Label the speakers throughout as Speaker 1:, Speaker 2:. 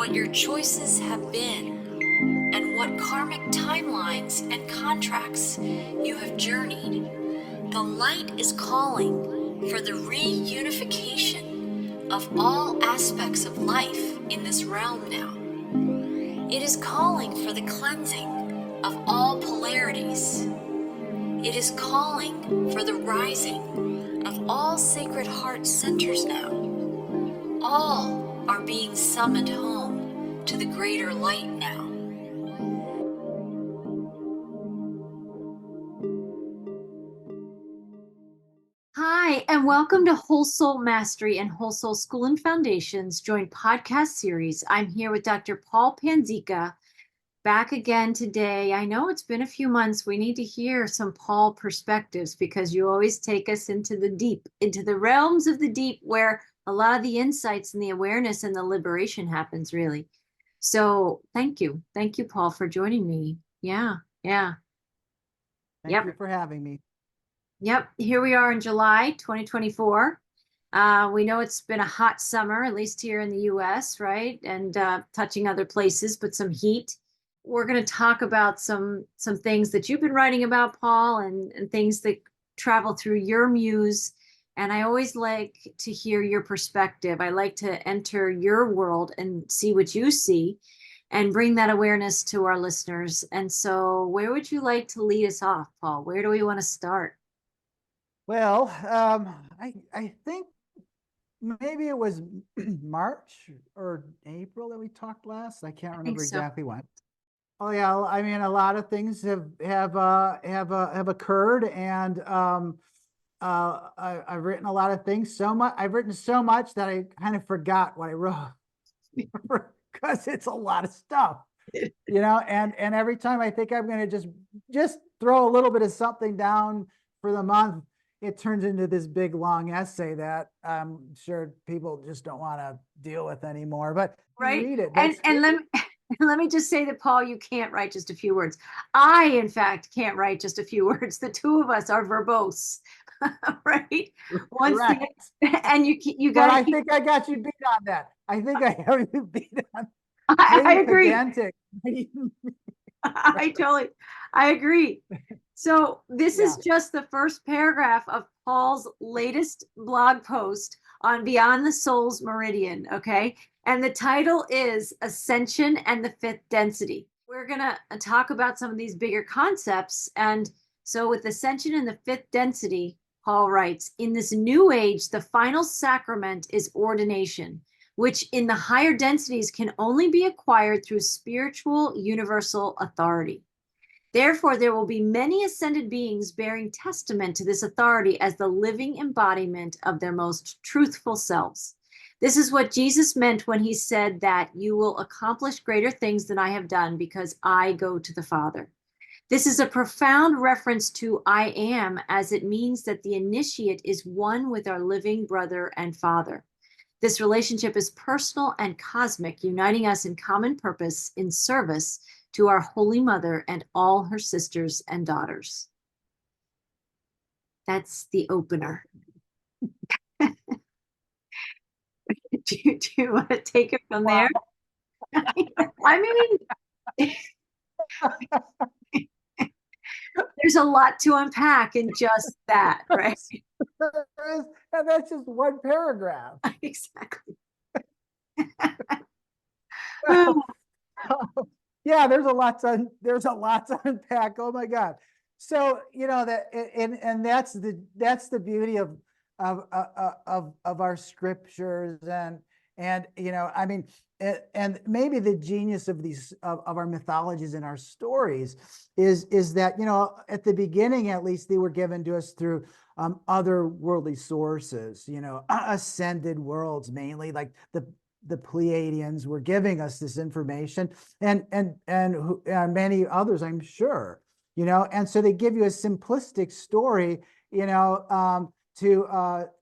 Speaker 1: what your choices have been, and what karmic timelines and contracts you have journeyed. The light is calling for the reunification of all aspects of life in this realm now. It is calling for the cleansing of all polarities. It is calling for the rising of all sacred heart centers now. All are being summoned home to the greater light now. Hi, and welcome to Whole Soul Mastery and Whole Soul School and Foundations joint podcast series. I'm here with Dr. Paul Panzica, back again today. I know it's been a few months. We need to hear some Paul perspectives because you always take us into the deep, into the realms of the deep where a lot of the insights and the awareness and the liberation happens, really. So thank you. Thank you, Paul, for joining me. Yeah.
Speaker 2: Thank you for having me.
Speaker 1: Yep, here we are in July 2024. We know it's been a hot summer, at least here in the US, right? And touching other places, but some heat. We're going to talk about some things that you've been writing about, Paul, and things that travel through your muse. And I always like to hear your perspective. I like to enter your world and see what you see and bring that awareness to our listeners. And so where would you like to lead us off, Paul? Where do we want to start?
Speaker 2: Well, I think maybe it was March or April that we talked last. I can't remember exactly when. Oh yeah, I mean a lot of things have occurred, and I've written a lot of things. I've written so much that I kind of forgot what I wrote because it's a lot of stuff, you know. And every time I think I'm going to just throw a little bit of something down for the month, it turns into this big long essay that I'm sure people just don't want to deal with anymore. But
Speaker 1: right,
Speaker 2: read it.
Speaker 1: And let me just say that, Paul, you can't write just a few words. I, in fact, can't write just a few words. The two of us are verbose, right? And you got.
Speaker 2: But I think I got you beat on that. I think I have you beat on.
Speaker 1: I agree.
Speaker 2: Pedantic.
Speaker 1: I agree. So this is just the first paragraph of Paul's latest blog post on Beyond the Soul's Meridian, okay? And the title is Ascension and the Fifth Density. We're going to talk about some of these bigger concepts. And so with Ascension and the Fifth Density, Paul writes, in this new age, the final sacrament is ordination, which in the higher densities can only be acquired through spiritual universal authority. Therefore, there will be many ascended beings bearing testament to this authority as the living embodiment of their most truthful selves. This is what Jesus meant when he said that you will accomplish greater things than I have done because I go to the Father. This is a profound reference to I am, as it means that the initiate is one with our living brother and Father. This relationship is personal and cosmic, uniting us in common purpose in service to our Holy Mother and all her sisters and daughters. That's the opener. Do you want to take it from there? I mean, there's a lot to unpack in just that, right?
Speaker 2: And that's just one paragraph.
Speaker 1: Exactly.
Speaker 2: Yeah, there's a lot to unpack. Oh my God. So, you know, that, and that's the beauty of our scriptures, and you know, I mean, and maybe the genius of these of our mythologies and our stories is that, you know, at the beginning, at least, they were given to us through otherworldly sources, you know, ascended worlds, mainly like the Pleiadians were giving us this information, and many others, I'm sure, you know. And so they give you a simplistic story, you know, to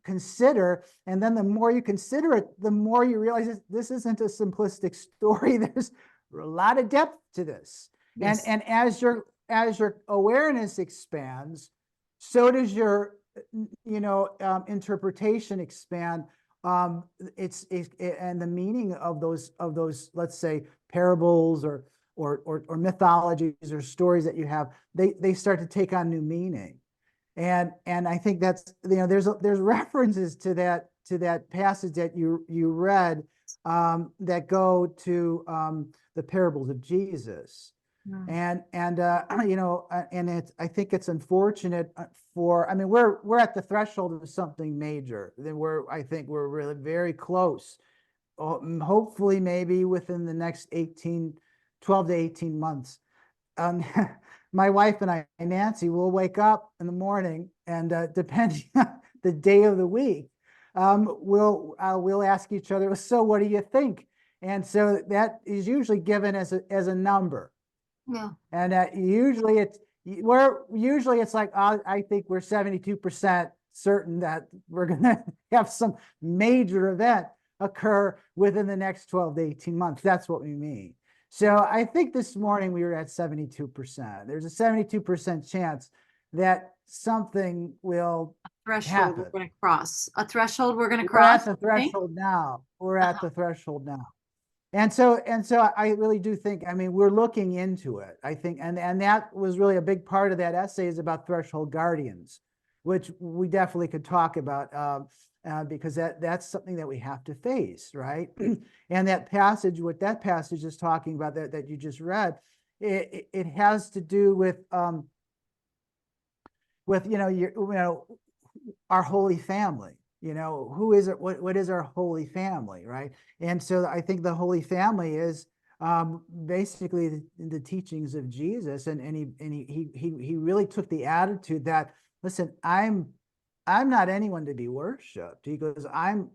Speaker 2: consider. And then the more you consider it, the more you realize this isn't a simplistic story. There's a lot of depth to this. Yes. And as your awareness expands, so does your, you know, interpretation expand and the meaning of those, let's say, parables or mythologies or stories that you have, they start to take on new meaning. And I think that's, there's references to that passage that you read, that go to the parables of Jesus. And I think it's unfortunate we're at the threshold of something major. I think we're really very close. Hopefully maybe within the next 12 to 18 months. My wife and I, Nancy, will wake up in the morning, and depending on the day of the week, we'll ask each other, so what do you think? And so that is usually given as a number.
Speaker 1: Yeah.
Speaker 2: And usually it's like, I think we're 72% certain that we're going to have some major event occur within the next 12 to 18 months. That's what we mean. So I think this morning we were at 72%. There's a 72% chance that something will
Speaker 1: Threshold
Speaker 2: happen.
Speaker 1: we're going to cross. A threshold we're going to
Speaker 2: We're
Speaker 1: cross.
Speaker 2: at the threshold now. We're at the threshold now. And so I really do think, we're looking into it. I think, and that was really a big part of that essay, is about threshold guardians, which we definitely could talk about, because that's something that we have to face, right? And that passage, what that passage is talking about, that you just read, it has to do with our holy family. Who is it? What is our holy family, right? And so I think the holy family is basically the teachings of Jesus, and he really took the attitude that, listen, I'm not anyone to be worshipped. He goes, I'm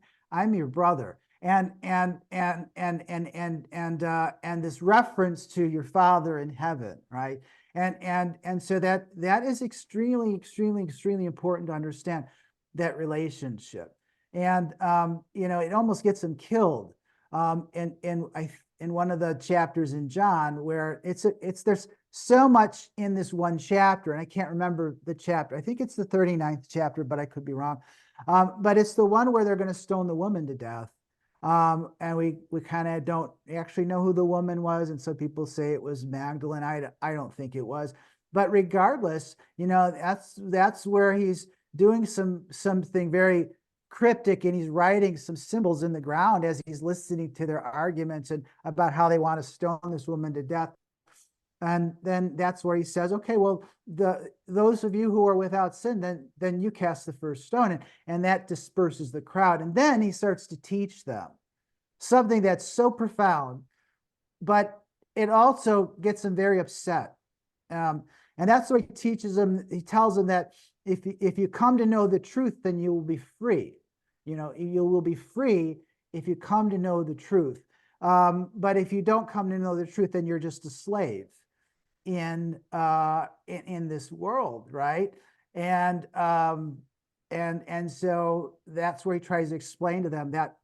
Speaker 2: your brother, and this reference to your Father in heaven, right? And so that is extremely, extremely, extremely important to understand that relationship. And it almost gets him killed in one of the chapters in John, where there's so much in this one chapter, and I can't remember the chapter. I think it's the 39th chapter, but I could be wrong. But it's the one where they're going to stone the woman to death. And we kind of don't actually know who the woman was, and some people say it was Magdalene. I don't think it was, but regardless, that's where he's doing something very cryptic, and he's writing some symbols in the ground as he's listening to their arguments and about how they want to stone this woman to death. And then that's where he says, okay, well, those of you who are without sin, then you cast the first stone, and that disperses the crowd. And then he starts to teach them something that's so profound, but it also gets them very upset. And that's what he teaches them. He tells them that if you come to know the truth, then you will be free. You will be free if you come to know the truth. But if you don't come to know the truth, then you're just a slave in this world, right? And so that's where he tries to explain to them that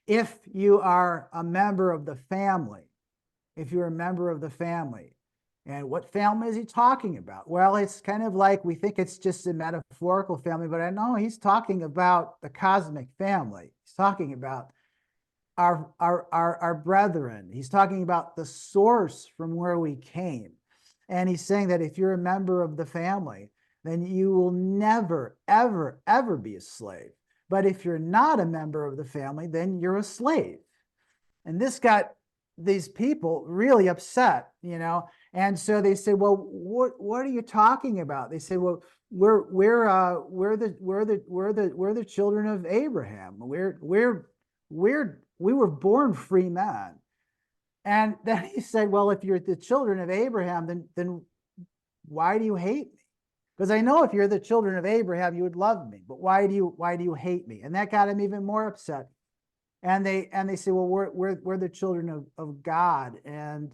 Speaker 2: if you are a member of the family, and what family is he talking about? Well, it's kind of like, we think it's just a metaphorical family, but I know he's talking about the cosmic family. He's talking about our brethren. He's talking about the source from where we came. And he's saying that if you're a member of the family, then you will never, ever, ever be a slave. But if you're not a member of the family, then you're a slave. And this got these people really upset, and so they say, well, what are you talking about? They say, well, we're the children of Abraham. We were born free men. And then he said, well, if you're the children of Abraham, then why do you hate me? Because I know if you're the children of Abraham, you would love me, but why do you hate me? And that got him even more upset. And they say, well, we're the children of God. And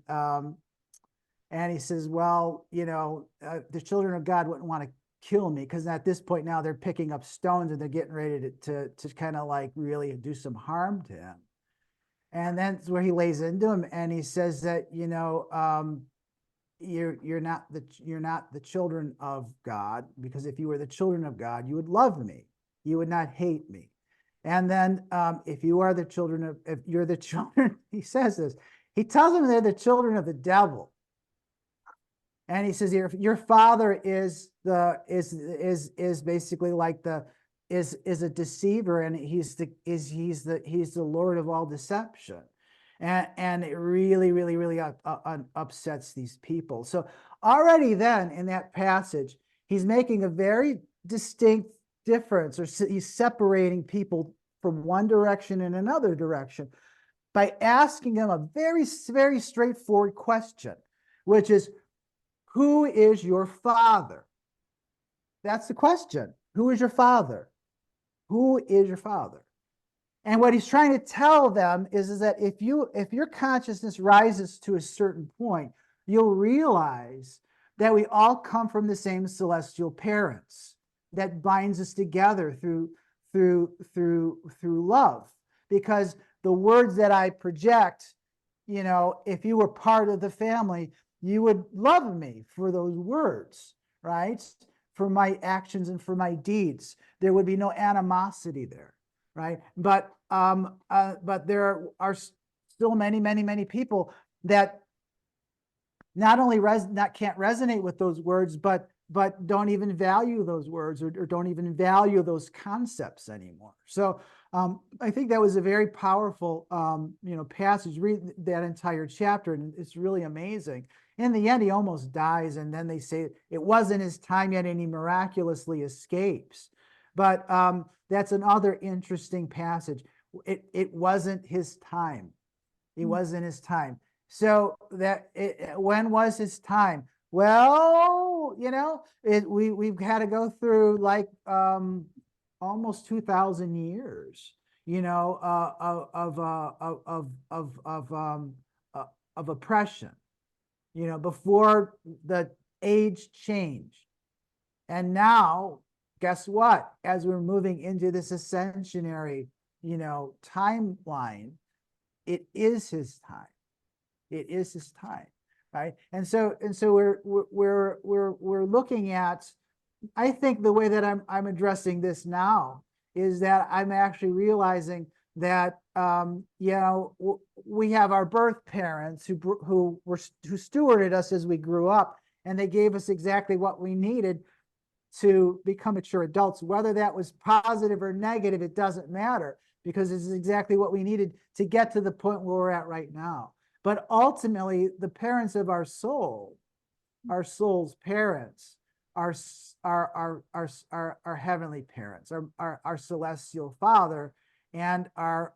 Speaker 2: he says, well, the children of God wouldn't want to kill me, because at this point now they're picking up stones and they're getting ready to kind of like really do some harm to him. And that's where he lays into him, and he says that you're not the children of God, because if you were the children of God, you would love me, you would not hate me. And then if you're the children, he says this, he tells them they're the children of the devil. And he says, your father is basically like is a deceiver, and he's the Lord of all deception. And it really upsets these people. So already then in that passage, he's making a very distinct difference, or he's separating people from one direction and another direction by asking them a very straightforward question, which is, who is your father? That's the question. Who is your father? Who is your father? And what he's trying to tell them is that if your consciousness rises to a certain point, you'll realize that we all come from the same celestial parents that binds us together through love. Because the words that I project, if you were part of the family, you would love me for those words, right? For my actions and for my deeds. There would be no animosity there, right? But there are still many people that not only can't resonate with those words, but don't even value those words, or don't even value those concepts anymore. So I think that was a very powerful passage. Read that entire chapter, and it's really amazing. In the end, he almost dies, and then they say it wasn't his time yet, and he miraculously escapes. But that's another interesting passage. It wasn't his time. It wasn't his time. So when was his time? Well, we've had to go through like almost 2,000 years, of oppression, before the age changed. And now, guess what? As we're moving into this ascensionary, timeline, it is his time. It is his time, right? And so we're looking at, I think the way that I'm addressing this now is that I'm actually realizing that we have our birth parents who stewarded us as we grew up, and they gave us exactly what we needed to become mature adults. Whether that was positive or negative, it doesn't matter, because this is exactly what we needed to get to the point where we're at right now. But ultimately, the parents of our soul's parents, our heavenly parents, our celestial father, and our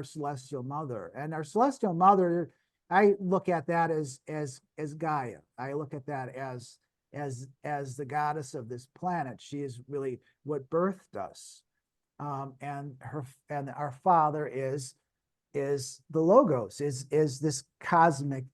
Speaker 2: celestial mother. And our celestial mother, I look at that as Gaia. I look at that as the goddess of this planet. She is really what birthed us. And our father is the Logos, is this cosmic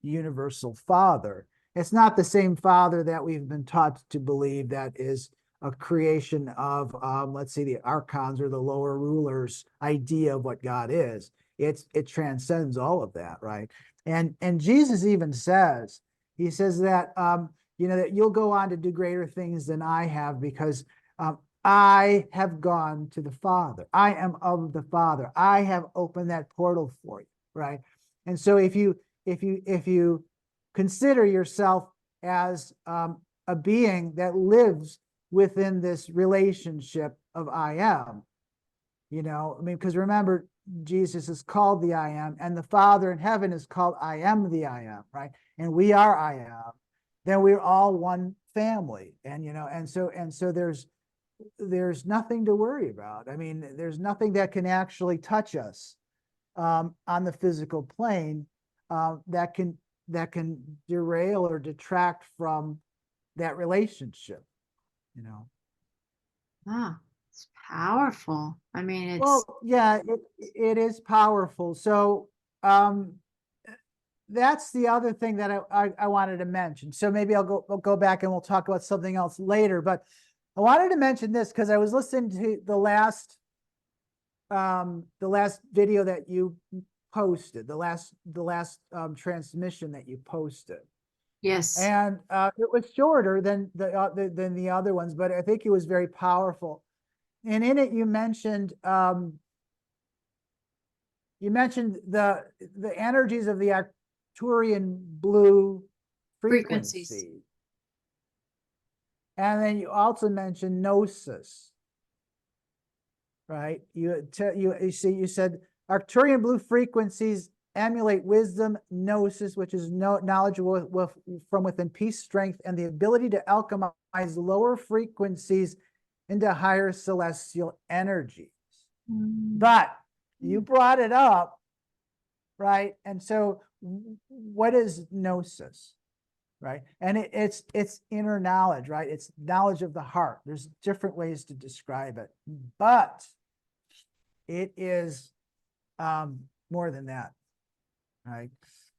Speaker 2: universal father. It's not the same father that we've been taught to believe, that is a creation of, let's say, the archons or the lower rulers' idea of what God is. It transcends all of that, right? And Jesus even says, he says that, that you'll go on to do greater things than I have, because I have gone to the Father. I am of the Father. I have opened that portal for you, right? And so if you consider yourself as a being that lives within this relationship of I am, because remember, Jesus is called the I am, and the Father in heaven is called I am the I am, right? And we are I am. Then we're all one family, and so there's nothing to worry about. I mean, there's nothing that can actually touch us on the physical plane that can derail or detract from that relationship.
Speaker 1: Ah, it's powerful. I mean, it's
Speaker 2: well, yeah, it is powerful. So that's the other thing that I wanted to mention. So maybe I'll go back and we'll talk about something else later. But I wanted to mention this because I was listening to the last video that you posted, the last transmission that you posted.
Speaker 1: yes.
Speaker 2: And it was shorter than the other ones, but I think it was very powerful. and in it you mentioned the energies of the Arcturian blue
Speaker 1: Frequencies.
Speaker 2: frequency. And then you also mentioned gnosis, right? You said Arcturian blue frequencies emulate wisdom, gnosis, which is knowledge from within, peace, strength, and the ability to alchemize lower frequencies into higher celestial energies. But you brought it up, right? And so what is gnosis, right? And it's inner knowledge, right? It's knowledge of the heart. There's different ways to describe it, but it is more than that, right?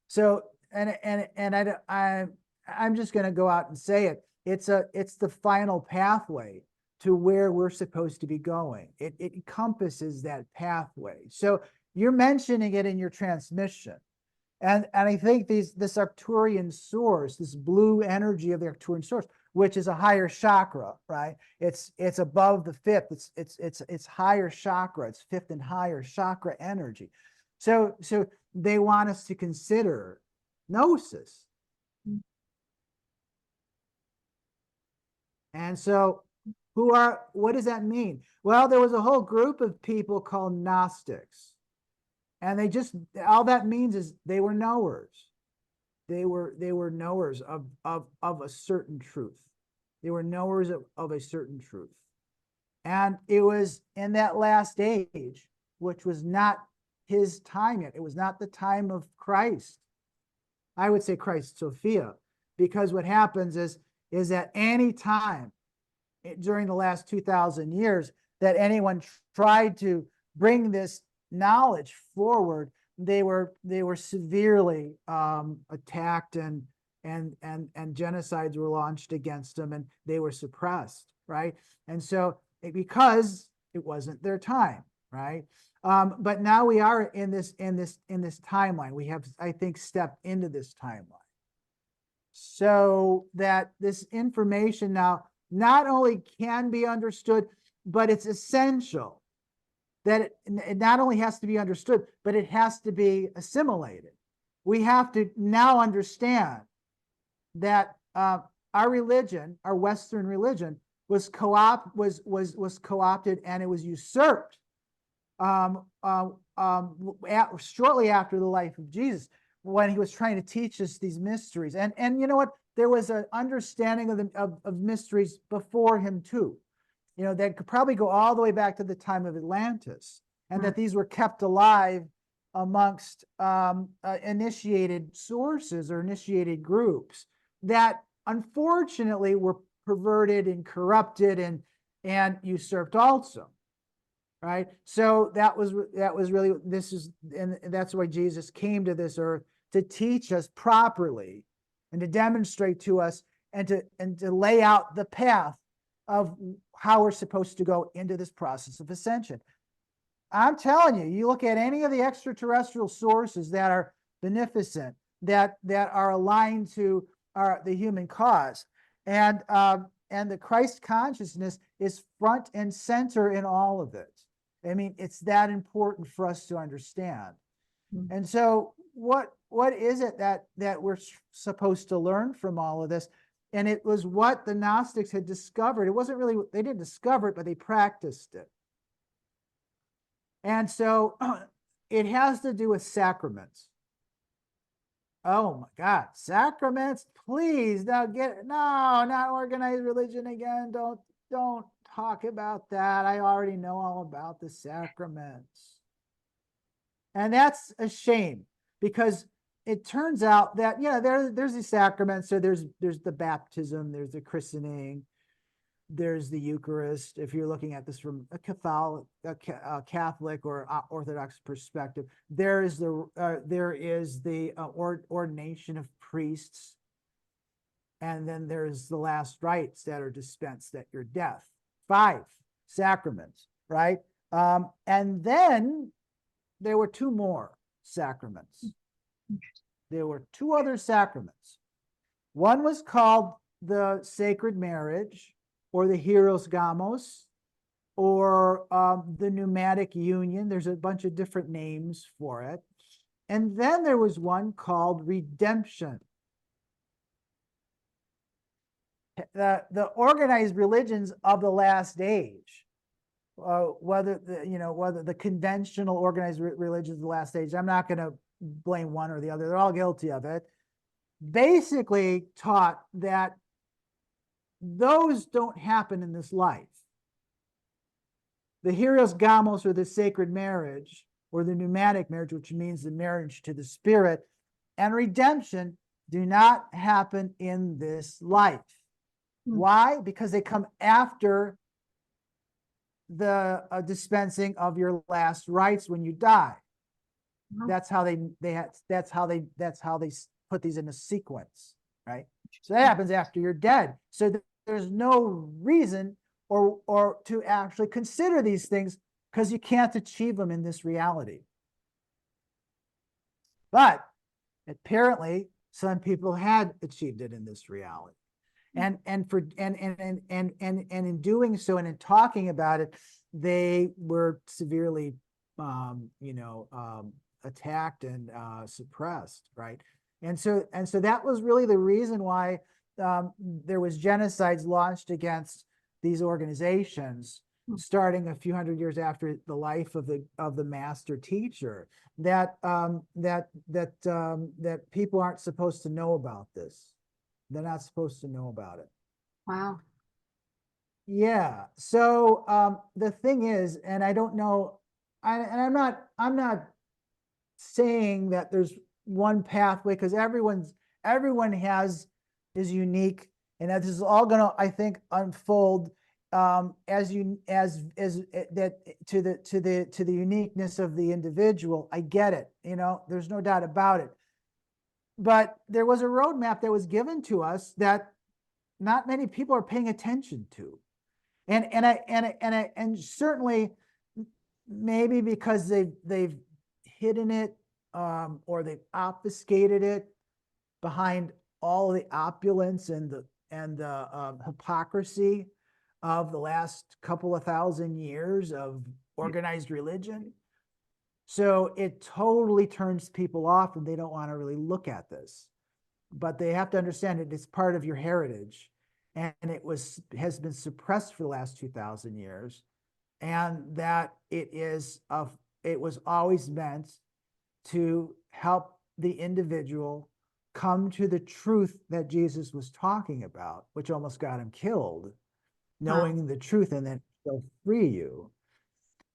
Speaker 2: So, I'm just going to go out and say it. It's the final pathway to where we're supposed to be going. It encompasses that pathway. So you're mentioning it in your transmission. And I think this Arcturian source, this blue energy of the Arcturian source, which is a higher chakra, right? It's above the fifth. It's higher chakra. It's fifth and higher chakra energy. So they want us to consider gnosis. And so what does that mean? Well, there was a whole group of people called Gnostics. And all that means is they were knowers. They were knowers of a certain truth. They were knowers of a certain truth. And it was in that last age, which was not his time yet. It was not the time of Christ. I would say Christ Sophia, because what happens is that any time during the last 2,000 years that anyone tried to bring this knowledge forward, they were severely attacked, and genocides were launched against them, and they were suppressed, right? And so because it wasn't their time, right? But now we are in this timeline. We have, I think, stepped into this timeline, so that this information now not only can be understood, but it's essential that it not only has to be understood, but it has to be assimilated. We have to now understand that our religion, our Western religion, was co-opted, and it was usurped shortly after the life of Jesus, when he was trying to teach us these mysteries. And you know what? There was an understanding of mysteries before him too. You know, that could probably go all the way back to the time of Atlantis, and that these were kept alive amongst initiated sources or initiated groups that unfortunately were perverted and corrupted and usurped also, right? So that was really, and that's why Jesus came to this earth, to teach us properly and to demonstrate to us and to lay out the path of how we're supposed to go into this process of ascension. I'm telling you, you look at any of the extraterrestrial sources that are beneficent, that are aligned to the human cause, and the Christ consciousness is front and center in all of it. I mean, it's that important for us to understand. And so what is it that we're supposed to learn from all of this? And it was what the Gnostics had discovered. It wasn't really, they didn't discover it, but they practiced it. And so it has to do with sacraments. Oh my God, sacraments, please, not organized religion again. Don't talk about that. I already know all about the sacraments. And that's a shame, because it turns out that, there's the sacraments. So there's the baptism, there's the christening, there's the Eucharist. If you're looking at this from a Catholic or Orthodox perspective, there is the ordination of priests, and then there's the last rites that are dispensed at your death. 5 sacraments, right? And then there were 2 more sacraments. There were 2 other sacraments. One was called the sacred marriage, or the hieros gamos, or the pneumatic union. There's a bunch of different names for it. And then there was one called redemption. The organized religions of the last age, whether the conventional organized religions of the last age, I'm not going to blame one or the other. They're all guilty of it. Basically taught that those don't happen in this life. The Hieros Gamos, or the sacred marriage, or the pneumatic marriage, which means the marriage to the spirit, and redemption do not happen in this life. Why? Because they come after the dispensing of your last rites when you die. That's how they put these in a sequence, right? So that happens after you're dead. So there's no reason or to actually consider these things, because you can't achieve them in this reality. But apparently some people had achieved it in this reality. And in doing so, and in talking about it, they were severely attacked and suppressed, right? And so that was really the reason why there was genocides launched against these organizations, starting a few hundred years after the life of the master teacher. That people aren't supposed to know about this. They're not supposed to know about it.
Speaker 1: Wow.
Speaker 2: Yeah. So the thing is, and I don't know, I'm not saying that there's one pathway, because everyone is unique, and that this is all going to, I think, unfold as that to the uniqueness of the individual. I get it, there's no doubt about it. But there was a roadmap that was given to us that not many people are paying attention to, and certainly maybe because they've hidden it, or they've obfuscated it behind all the opulence and the hypocrisy of the last couple of thousand years of organized religion. So it totally turns people off, and they don't want to really look at this. But they have to understand it. It's part of your heritage, and it has been suppressed for the last 2,000 years, and that it was always meant to help the individual come to the truth that Jesus was talking about, which almost got him killed, knowing the truth, and then he'll free you.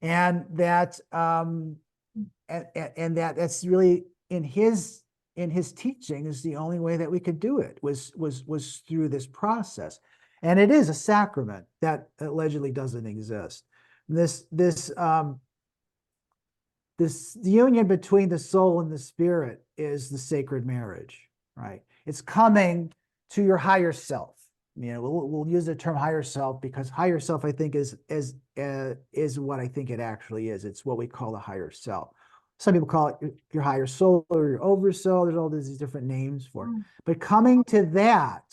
Speaker 2: And that that's really in his teaching is the only way that we could do it, was through this process. And it is a sacrament that allegedly doesn't exist. This union between the soul and the spirit is the sacred marriage, right? It's coming to your higher self. We'll use the term higher self, because higher self, I think, is what I think it actually is. It's what we call the higher self. Some people call it your higher soul or your oversoul. There's all these different names for it. But coming to that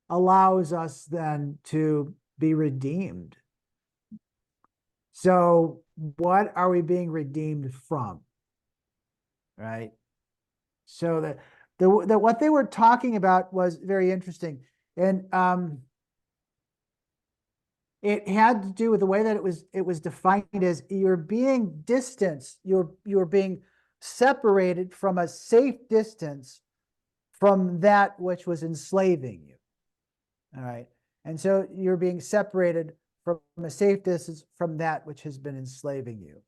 Speaker 2: allows us then to be redeemed. So what are we being redeemed from? Right? So that what they were talking about was very interesting. And it had to do with the way that it was defined as you're being distanced, you're being separated from a safe distance from that which was enslaving you. All right. And so you're being separated from a safe distance from that which has been enslaving you.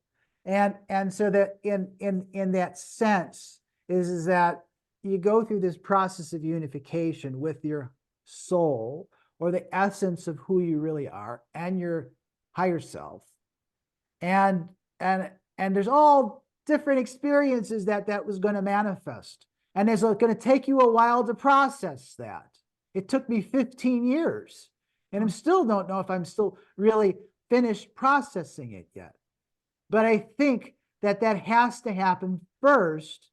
Speaker 2: And so that in that sense is that you go through this process of unification with your soul, or the essence of who you really are, and your higher self. And there's all different experiences that was going to manifest. And it's going to take you a while to process that. It took me 15 years, and I still don't know if I'm still really finished processing it yet. But I think that has to happen first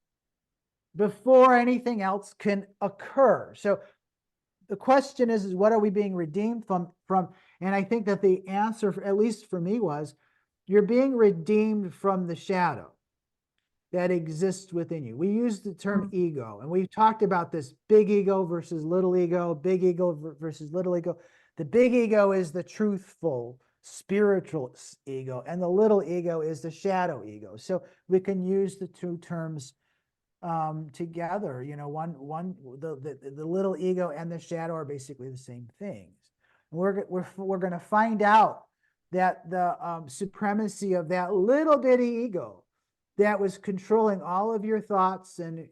Speaker 2: before anything else can occur. So the question is what are we being redeemed from? And I think that the answer, at least for me, was you're being redeemed from the shadow that exists within you. We use the term ego, and we've talked about this big ego versus little ego, big ego versus little ego. The big ego is the truthful, spiritual ego, and the little ego is the shadow ego. So we can use the two terms together. You know, the little ego and the shadow are basically the same things. We're going to find out that the supremacy of that little bitty ego that was controlling all of your thoughts and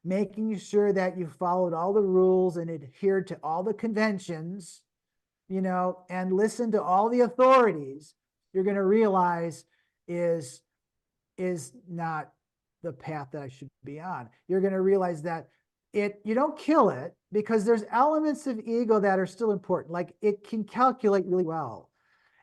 Speaker 2: making sure that you followed all the rules and adhered to all the conventions, you know, and listened to all the authorities, you're going to realize is not the path that I should be on. You're going to realize that you don't kill it, because there's elements of ego that are still important. Like, it can calculate really well,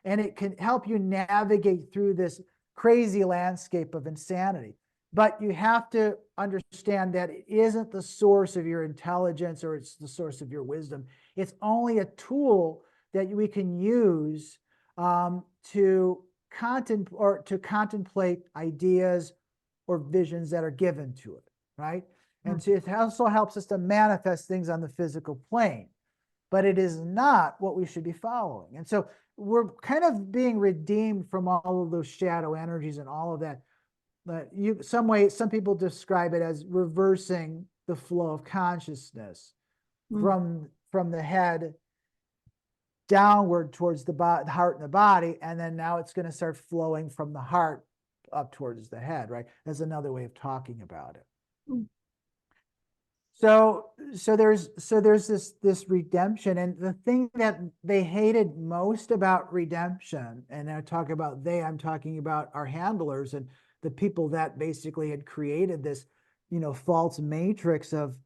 Speaker 2: and it can help you navigate through this crazy landscape of insanity. But you have to understand that it isn't the source of your intelligence, or it's the source of your wisdom. It's only a tool that we can use to contemplate ideas or visions that are given to it, right? And so it also helps us to manifest things on the physical plane, but it is not what we should be following. And so we're kind of being redeemed from all of those shadow energies and all of that. But some people describe it as reversing the flow of consciousness from the head downward towards the heart and the body, and then now it's going to start flowing from the heart up towards the head, right? That's another way of talking about it. So there's this redemption, and the thing that they hated most about redemption, and I talk about I'm talking about our handlers and the people that basically had created this, you know, false matrix of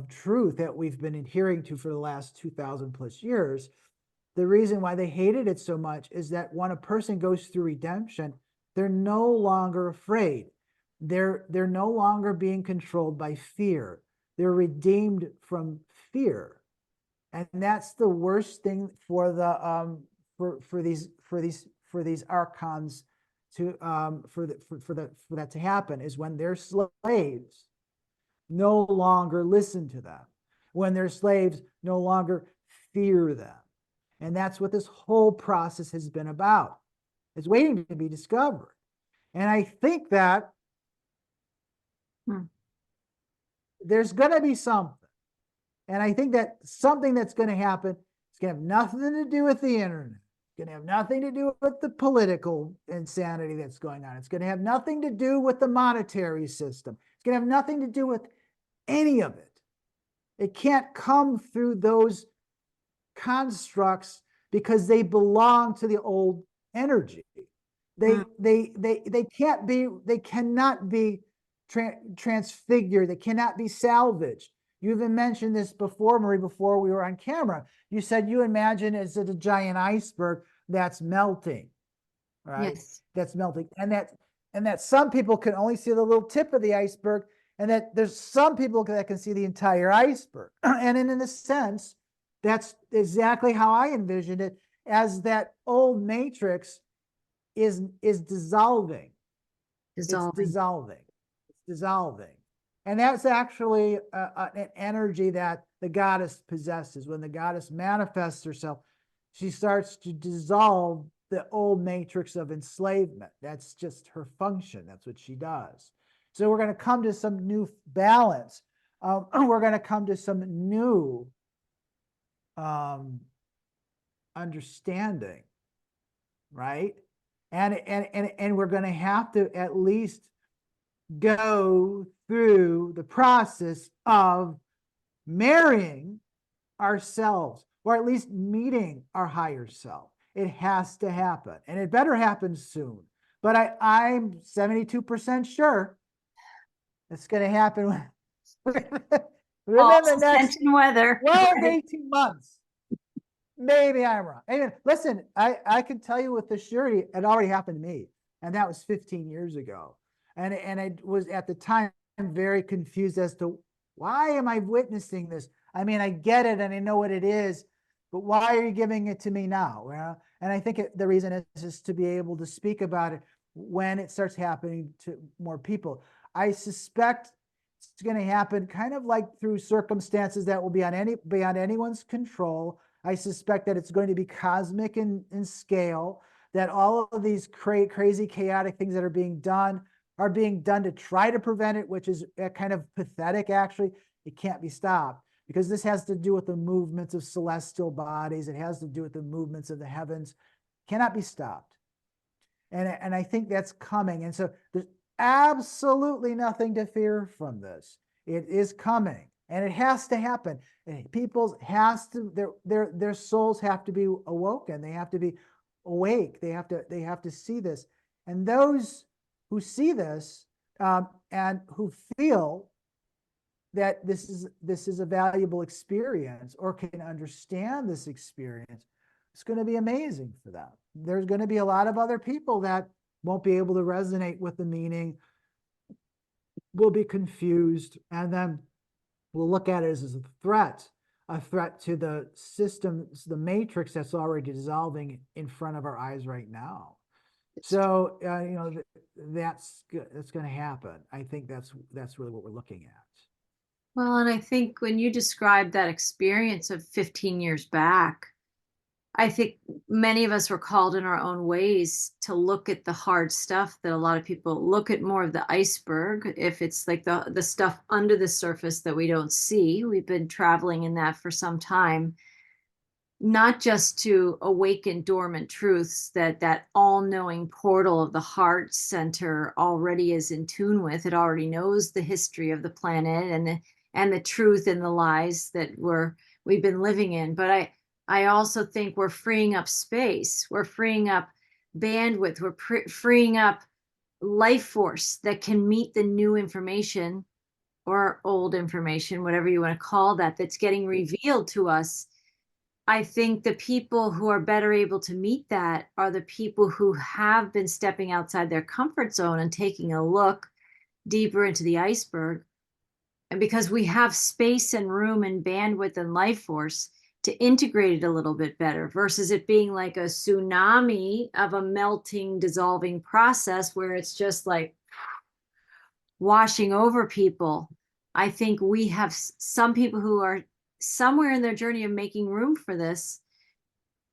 Speaker 2: truth that we've been adhering to for the last 2,000 plus years. The reason why they hated it so much is that when a person goes through redemption, they're no longer afraid. They're no longer being controlled by fear. They're redeemed from fear, and that's the worst thing for the for these archons to for that to happen, is when their slaves no longer listen to them, when their slaves no longer fear them. And that's what this whole process has been about. It's waiting to be discovered. And I think that there's going to be something. And I think that something that's going to happen is going to have nothing to do with the internet. It's going to have nothing to do with the political insanity that's going on. It's going to have nothing to do with the monetary system. It's going to have nothing to do with any of it. It can't come through those constructs because they belong to the old energy. They cannot be transfigured. They cannot be salvaged. You even mentioned this before, Marie, before we were on camera. You said you imagine it's a giant iceberg that's melting, right? Yes. That's melting. And that some people can only see the little tip of the iceberg, and that there's some people that can see the entire iceberg. And in a sense, that's exactly how I envisioned it, as that old matrix is dissolving. It's dissolving. And that's actually an energy that the goddess possesses. When the goddess manifests herself, she starts to dissolve the old matrix of enslavement. That's just her function. That's what she does. So we're going to come to some new balance. We're going to come to some new understanding, right? And we're going to have to at least go through the process of marrying ourselves, or at least meeting our higher self. It has to happen, and it better happen soon. But I'm 72% sure it's going to happen within the next
Speaker 1: weather.
Speaker 2: 12 to 18 months. Maybe I'm wrong. And listen, I can tell you with surety, it already happened to me, and that was 15 years ago. And I was at the time very confused as to why am I witnessing this? I mean, I get it and I know what it is, but why are you giving it to me now? Well, and I think the reason is to be able to speak about it when it starts happening to more people. I suspect it's going to happen kind of like through circumstances that will be beyond anyone's control. I suspect that it's going to be cosmic in scale, that all of these crazy, chaotic things that are being done to try to prevent it, which is kind of pathetic, actually. It can't be stopped, because this has to do with the movements of celestial bodies. It has to do with the movements of the heavens. Cannot be stopped. And I think that's coming. And so there's absolutely nothing to fear from this. It is coming, and it has to happen. Their souls have to be awoken. They have to be awake. They have to see this. And those who see this and who feel that this is a valuable experience, or can understand this experience, it's going to be amazing for them. There's going to be a lot of other people that won't be able to resonate with the meaning, will be confused, and then we'll look at it as a threat to the systems, the matrix that's already dissolving in front of our eyes right now. So that's going to happen. I think that's really what we're looking at.
Speaker 1: Well, and I think when you described that experience of 15 years back, I think many of us were called in our own ways to look at the hard stuff that a lot of people look at, more of the iceberg. If it's like the stuff under the surface that we don't see, we've been traveling in that for some time, not just to awaken dormant truths that all-knowing portal of the heart center already is in tune with. It already knows the history of the planet and the truth and the lies that we've been living in. But I also think we're freeing up space. We're freeing up bandwidth. We're freeing up life force that can meet the new information or old information, whatever you want to call that, that's getting revealed to us. I think the people who are better able to meet that are the people who have been stepping outside their comfort zone and taking a look deeper into the iceberg. And because we have space and room and bandwidth and life force to integrate it a little bit better, versus it being like a tsunami of a melting, dissolving process where it's just like washing over people. I think we have some people who are somewhere in their journey of making room for this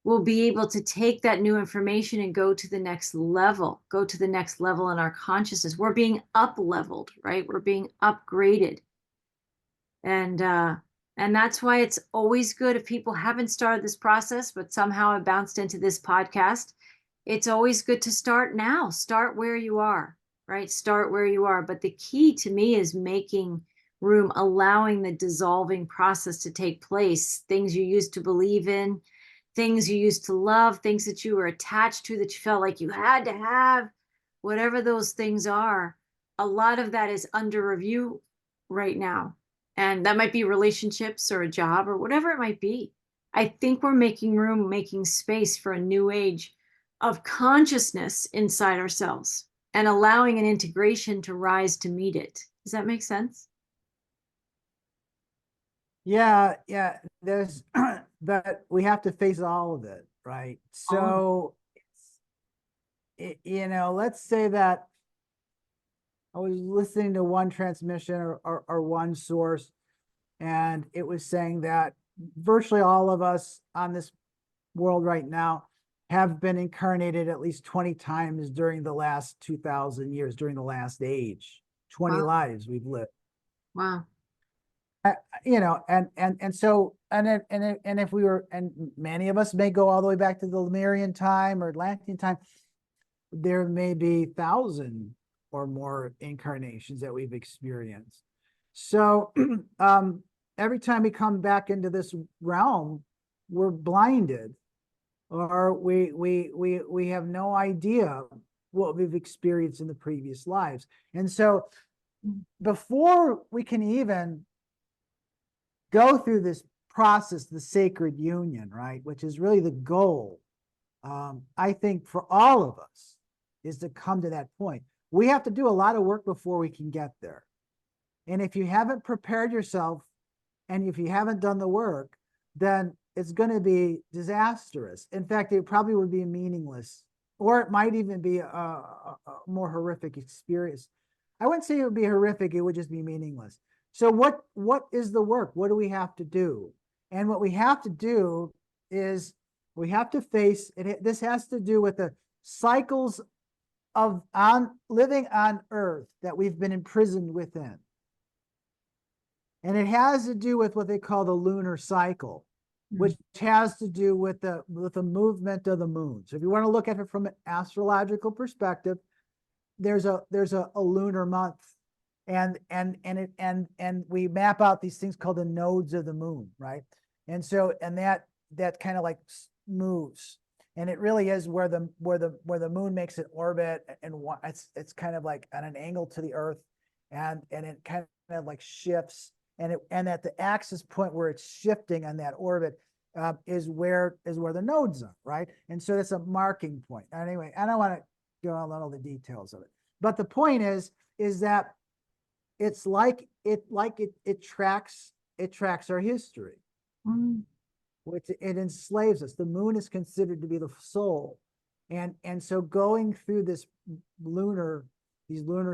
Speaker 1: will be able to take that new information and go to the next level in our consciousness. We're being up leveled, right? We're being upgraded. And that's why it's always good, if people haven't started this process, but somehow have bounced into this podcast, it's always good to start now. Start where you are, right? Start where you are. But the key to me is making room, allowing the dissolving process to take place. Things you used to believe in, things you used to love, things that you were attached to, that you felt like you had to have, whatever those things are, a lot of that is under review right now. And that might be relationships or a job or whatever it might be. I think we're making room, making space for a new age of consciousness inside ourselves and allowing an integration to rise to meet it. Does that make sense?
Speaker 2: Yeah. There's, but we have to face all of it, right? So, let's say that I was listening to one transmission or one source, and it was saying that virtually all of us on this world right now have been incarnated at least 20 times during the last 2,000 years, during the last age. 20 lives we've lived.
Speaker 1: Wow.
Speaker 2: And if we were, and many of us may go all the way back to the Lemurian time or Atlantean time, there may be 1,000 or more incarnations that we've experienced. So every time we come back into this realm, we're blinded, or we have no idea what we've experienced in the previous lives. And so before we can even go through this process, the sacred union, right, which is really the goal, I think for all of us, is to come to that point. We have to do a lot of work before we can get there. And if you haven't prepared yourself, and if you haven't done the work, then it's going to be disastrous. In fact, it probably would be meaningless, or it might even be a more horrific experience. I wouldn't say it would be horrific. It would just be meaningless. So what is the work? What do we have to do? And what we have to do is we have to face it. This has to do with the cycles of living on Earth that we've been imprisoned within. And it has to do with what they call the lunar cycle, which has to do with the movement of the moon. So if you want to look at it from an astrological perspective, there's a lunar month, and we map out these things called the nodes of the moon, right? And so that kind of like moves, and it really is where the moon makes an orbit, and it's kind of like at an angle to the Earth, and it kind of like shifts. And at the axis point where it's shifting on that orbit is where the nodes are, right? And so that's a marking point. Anyway, I don't want to go on all the details of it, but the point is that it's like it tracks our history, which it enslaves us. The moon is considered to be the soul, and so going through these lunar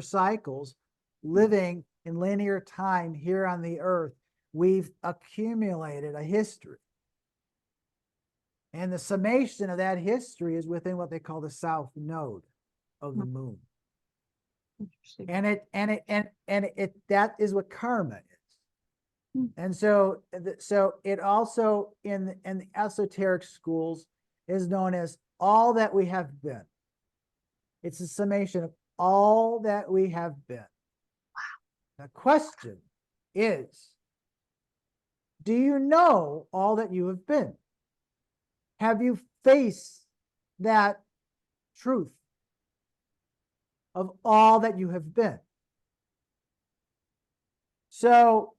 Speaker 2: cycles, living in linear time here on the Earth, we've accumulated a history. And the summation of that history is within what they call the south node of the moon. Interesting. And that is what karma is. And so it also in the esoteric schools is known as all that we have been. It's a summation of all that we have been. The question is, do you know all that you have been? Have you faced that truth of all that you have been? So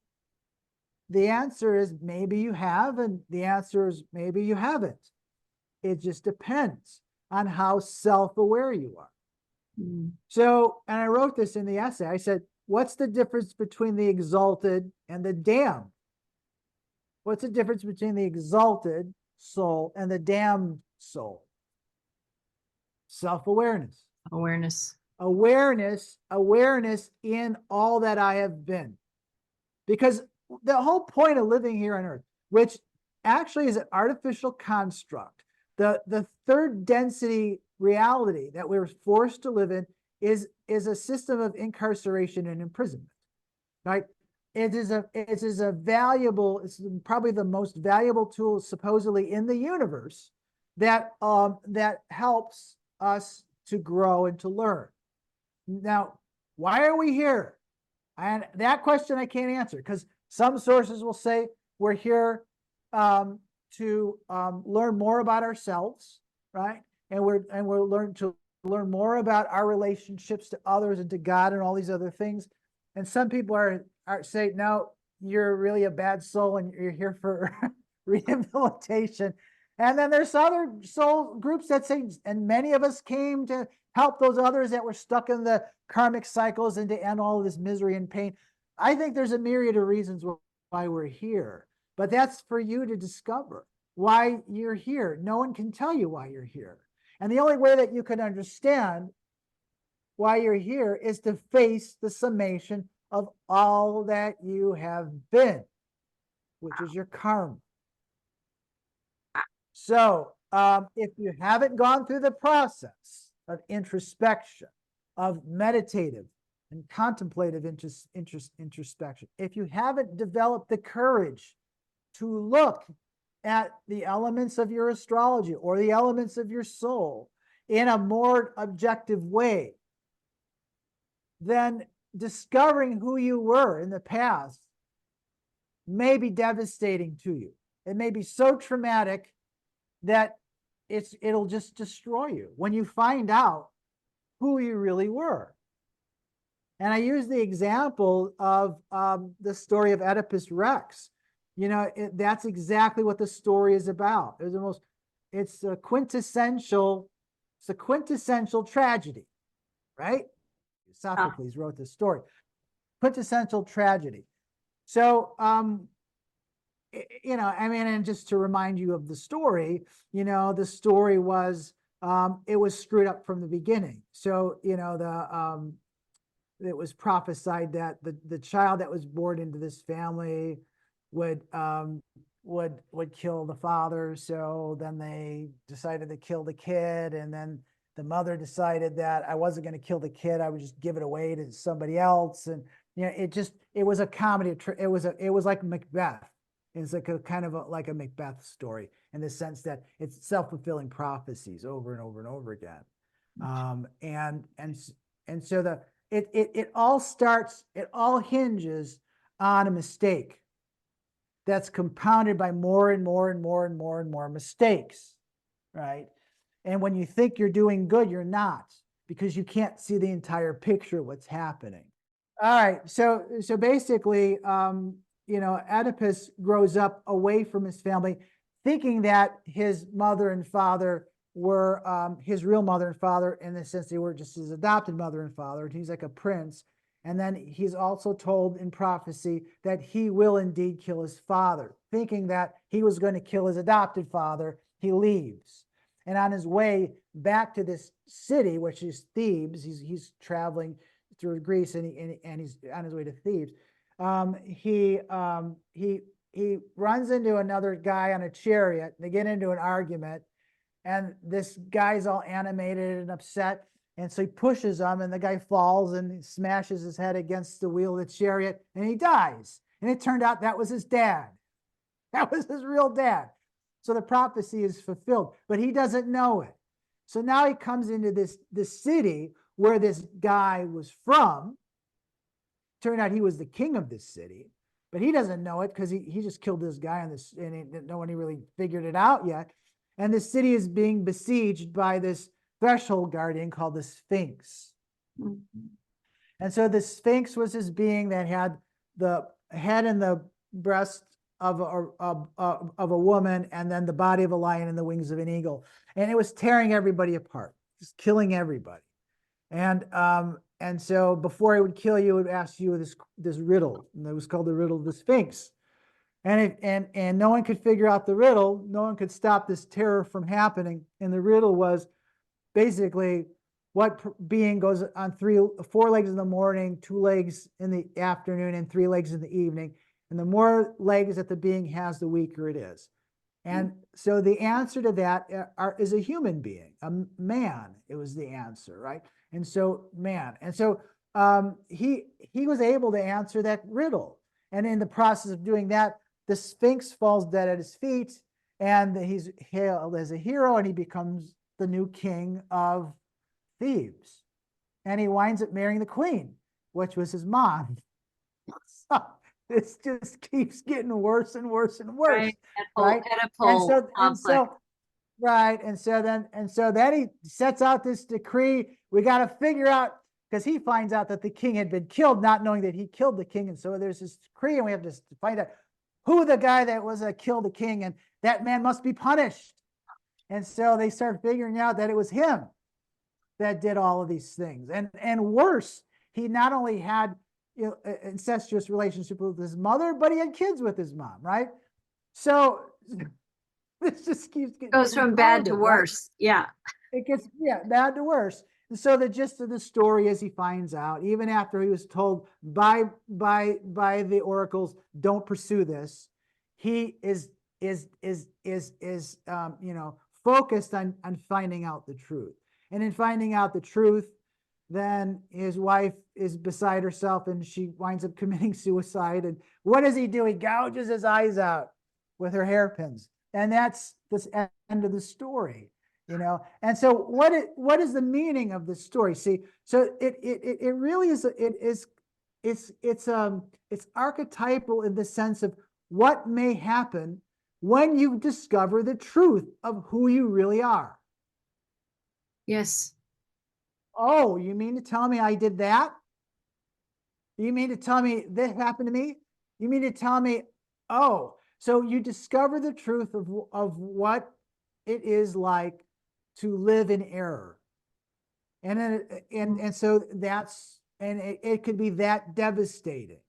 Speaker 2: the answer is maybe you have, and the answer is maybe you haven't. It just depends on how self-aware you are. So, and I wrote this in the essay, I said, what's the difference between the exalted and the damned? What's the difference between the exalted soul and the damned soul? Self-awareness. Awareness in all that I have been. Because the whole point of living here on Earth, which actually is an artificial construct, the third density reality that we're forced to live in is a system of incarceration and imprisonment, right? It is a valuable, it's probably the most valuable tool supposedly in the universe that helps us to grow and to learn. Now, why are we here? And that question I can't answer, because some sources will say we're here to learn more about ourselves, right? And we're learn more about our relationships to others and to God and all these other things. And some people are saying, no, you're really a bad soul and you're here for rehabilitation. And then there's other soul groups that say, and many of us came to help those others that were stuck in the karmic cycles and to end all of this misery and pain. I think there's a myriad of reasons why we're here, but that's for you to discover why you're here. No one can tell you why you're here. And the only way that you can understand why you're here is to face the summation of all that you have been, which is your karma. So if you haven't gone through the process of introspection, of meditative and contemplative introspection, if you haven't developed the courage to look at the elements of your astrology or the elements of your soul in a more objective way, then discovering who you were in the past may be devastating to you. It may be so traumatic that it'll just destroy you when you find out who you really were. And I use the example of the story of Oedipus Rex. You know, that's exactly what the story is about. It's a quintessential tragedy, right? Sophocles wrote this story. Quintessential tragedy. So you know, I mean, and just to remind you of the story, you know, the story was, it was screwed up from the beginning. So, you know, it was prophesied that the child that was born into this family would kill the father. So then they decided to kill the kid, and then the mother decided that I wasn't going to kill the kid, I would just give it away to somebody else. And you know, it was a comedy. It was like Macbeth. It's like a kind of like a Macbeth story in the sense that it's self-fulfilling prophecies over and over and over again. And so it all hinges on a mistake that's compounded by more and more and more and more and more mistakes, right? And when you think you're doing good, you're not, because you can't see the entire picture of what's happening. All right, so basically, you know, Oedipus grows up away from his family, thinking that his mother and father were his real mother and father, in the sense they were just his adopted mother and father. He's like a prince. And then he's also told in prophecy that he will indeed kill his father, thinking that he was going to kill his adopted father. He leaves. And on his way back to this city, which is Thebes, he's traveling through Greece, and he's on his way to Thebes. He runs into another guy on a chariot. They get into an argument, and this guy's all animated and upset. And so he pushes him, and the guy falls and he smashes his head against the wheel of the chariot, and he dies. And it turned out that was his dad. That was his real dad. So the prophecy is fulfilled, but he doesn't know it. So now he comes into this city where this guy was from. Turned out he was the king of this city, but he doesn't know it because he just killed this guy on this, and no one really figured it out yet. And the city is being besieged by this threshold guardian called the Sphinx. Mm-hmm. And so the Sphinx was this being that had the head and the breast of a woman, and then the body of a lion and the wings of an eagle. And it was tearing everybody apart, just killing everybody. And so before it would kill you, it would ask you this riddle, and it was called the riddle of the Sphinx. And no one could figure out the riddle. No one could stop this terror from happening. And the riddle was basically, what being goes on 4 legs in the morning, 2 legs in the afternoon, and 3 legs in the evening. And the more legs that the being has, the weaker it is. And so the answer to that is a human being, a man. It was the answer, right? And so man. And so he was able to answer that riddle. And in the process of doing that, the Sphinx falls dead at his feet, and he's hailed as a hero, and he becomes the new king of Thebes. And he winds up marrying the queen, which was his mom. So this just keeps getting worse and worse and worse. Right. And so then he sets out this decree. We got to figure out, because he finds out that the king had been killed, not knowing that he killed the king. And so there's this decree, and we have to find out who the guy that was killed the king, and that man must be punished. And so they start figuring out that it was him that did all of these things. And worse, he not only had, you know, an incestuous relationship with his mother, but he had kids with his mom, right? So this just keeps getting
Speaker 1: goes from bad to worse. Right? Yeah.
Speaker 2: It gets bad to worse. And so the gist of the story is, he finds out, even after he was told by the oracles, don't pursue this, he is focused on finding out the truth. And in finding out the truth, then his wife is beside herself, and she winds up committing suicide. And what does he do? He gouges his eyes out with her hairpins. And that's the end of the story, you know. And so what is the meaning of the story? See, so it really is, it's archetypal in the sense of what may happen when you discover the truth of who you really are.
Speaker 1: Yes.
Speaker 2: Oh, you mean to tell me I did that? You mean to tell me this happened to me? You mean to tell me, oh, so you discover the truth of what it is like to live in error. And so that's, and it could be that devastating,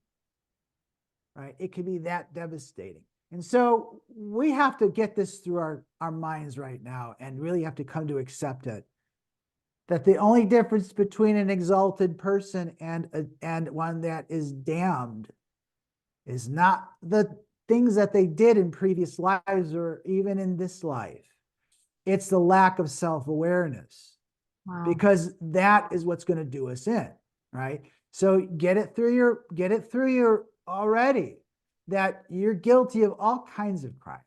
Speaker 2: right? It could be that devastating. And so we have to get this through our minds right now and really have to come to accept it. That the only difference between an exalted person and one that is damned is not the things that they did in previous lives or even in this life. It's the lack of self-awareness.
Speaker 1: Wow.
Speaker 2: Because that is what's going to do us in, right? So get it through your already that you're guilty of all kinds of crimes.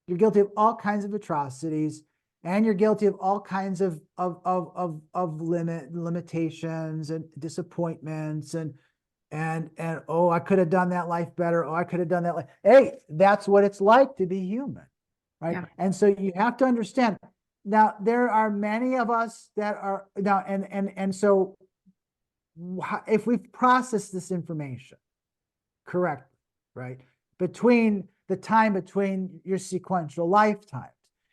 Speaker 2: You're guilty of all kinds of atrocities, and you're guilty of all kinds of limitations and disappointments and oh, I could have done that life better. Oh, I could have done that life. Hey, that's what it's like to be human, right?
Speaker 1: Yeah.
Speaker 2: And so you have to understand. Now, there are many of us that are now, and so if we've processed this information correctly, right, between the time between your sequential lifetimes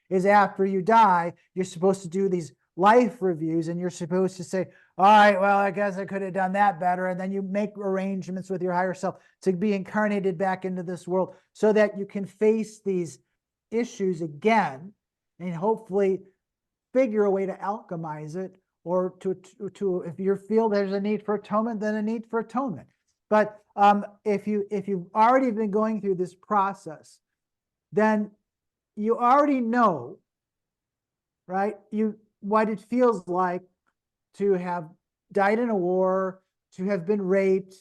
Speaker 2: is after you die, you're supposed to do these life reviews and you're supposed to say, all right, well, I guess I could have done that better. And then you make arrangements with your higher self to be incarnated back into this world so that you can face these issues again and hopefully figure a way to alchemize it, or to if you feel there's a need for atonement, then a need for atonement. But if you've already been going through this process, then you already know, right? What it feels like to have died in a war, to have been raped,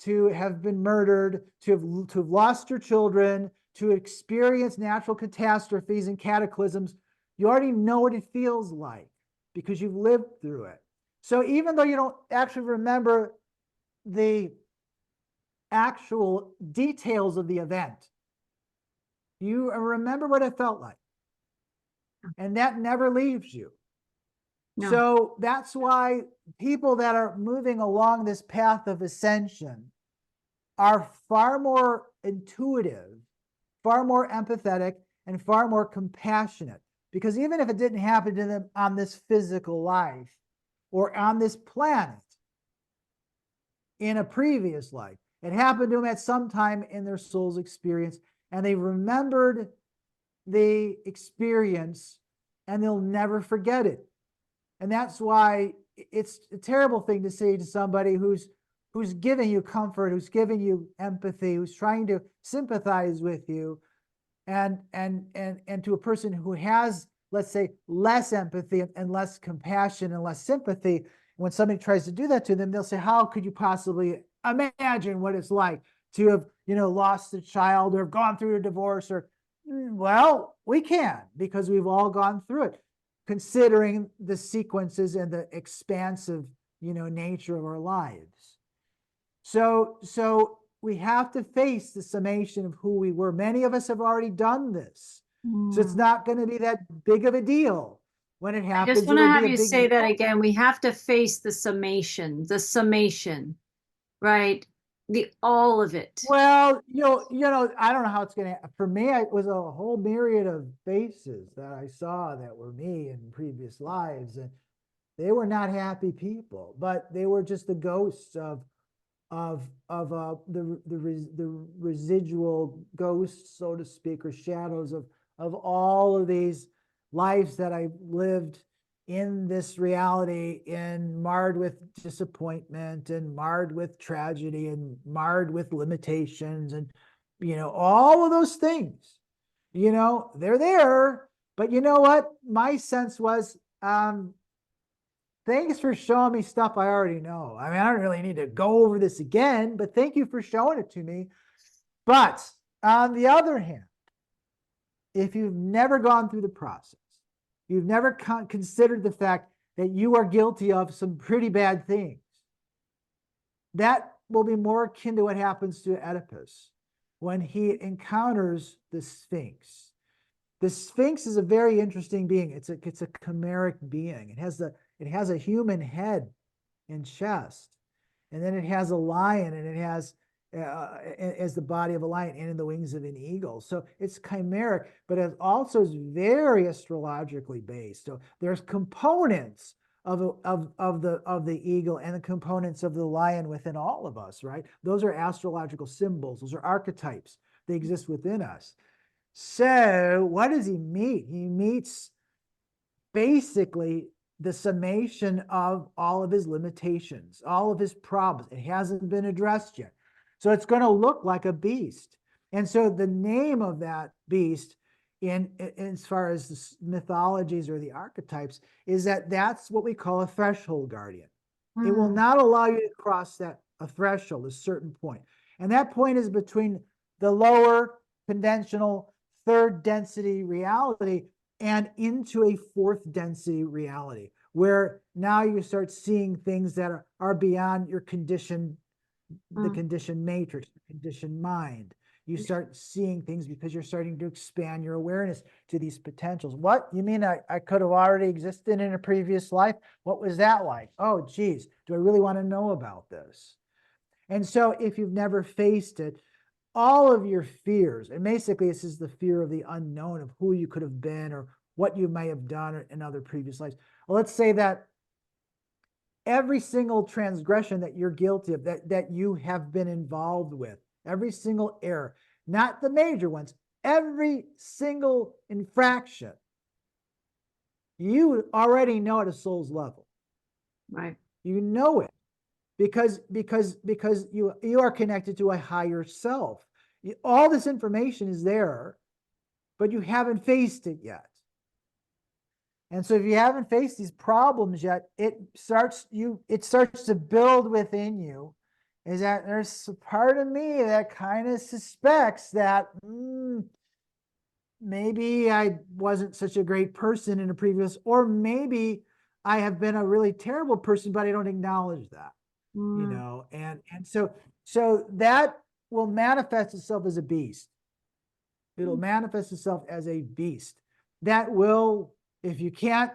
Speaker 2: to have been murdered, to have lost your children, to experience natural catastrophes and cataclysms. You already know what it feels like because you've lived through it. So even though you don't actually remember the actual details of the event, you remember what it felt like. And that never leaves you.
Speaker 1: No.
Speaker 2: So that's why people that are moving along this path of ascension are far more intuitive, far more empathetic, and far more compassionate. Because even if it didn't happen to them on this physical life or on this planet in a previous life, it happened to them at some time in their soul's experience, and they remembered the experience and they'll never forget it. And that's why it's a terrible thing to say to somebody who's giving you comfort, who's giving you empathy, who's trying to sympathize with you, and to a person who has, let's say, less empathy and less compassion and less sympathy. When somebody tries to do that to them, they'll say, how could you possibly imagine what it's like to have, lost a child or have gone through a divorce? Or, well, we can, because we've all gone through it, considering the sequences and the expansive, nature of our lives. So we have to face the summation of who we were. Many of us have already done this. So it's not going to be that big of a deal when it
Speaker 1: I
Speaker 2: happens.
Speaker 1: just want to have you say that again. We have to face the summation, right? All of it.
Speaker 2: Well, I don't know how it's going to, for me, it was a whole myriad of faces that I saw that were me in previous lives. And they were not happy people, but they were just the ghosts of the residual ghosts, so to speak, or shadows of all of these lives that I lived in this reality, and marred with disappointment and marred with tragedy and marred with limitations and, all of those things, they're there. But you know what? My sense was, thanks for showing me stuff I already know. I mean, I don't really need to go over this again, but thank you for showing it to me. But on the other hand, if you've never gone through the process, you've never considered the fact that you are guilty of some pretty bad things, that will be more akin to what happens to Oedipus when he encounters the Sphinx. The Sphinx is a very interesting being. It's a chimeric being. It has a human head and chest, and then it has a lion, and it has as the body of a lion and in the wings of an eagle. So it's chimeric, but it also is very astrologically based. So there's components of the eagle and the components of the lion within all of us, right? Those are astrological symbols. Those are archetypes. They exist within us. So what does he meet? He meets basically the summation of all of his limitations, all of his problems. It hasn't been addressed yet. So it's going to look like a beast. And so the name of that beast in as far as the mythologies or the archetypes is that's what we call a threshold guardian. It will not allow you to cross a threshold, a certain point. And that point is between the lower conventional third density reality and into a fourth density reality, where now you start seeing things that are beyond your conditioned, the conditioned matrix, the conditioned mind. You start seeing things because you're starting to expand your awareness to these potentials. What? You mean I could have already existed in a previous life? What was that like? Oh, geez, do I really want to know about this? And so if you've never faced it, all of your fears, and basically this is the fear of the unknown, of who you could have been or what you may have done in other previous lives. Well, let's say that every single transgression that you're guilty of, that you have been involved with, every single error, not the major ones, every single infraction, you already know at a soul's level.
Speaker 1: Right.
Speaker 2: You know it because you are connected to a higher self. All this information is there, but you haven't faced it yet. And so if you haven't faced these problems yet, it starts to build within you, is that there's a part of me that kind of suspects that maybe I wasn't such a great person in a previous, or maybe I have been a really terrible person, but I don't acknowledge that, you know, and so that will manifest itself as a beast. It'll manifest itself as a beast that will, if you can't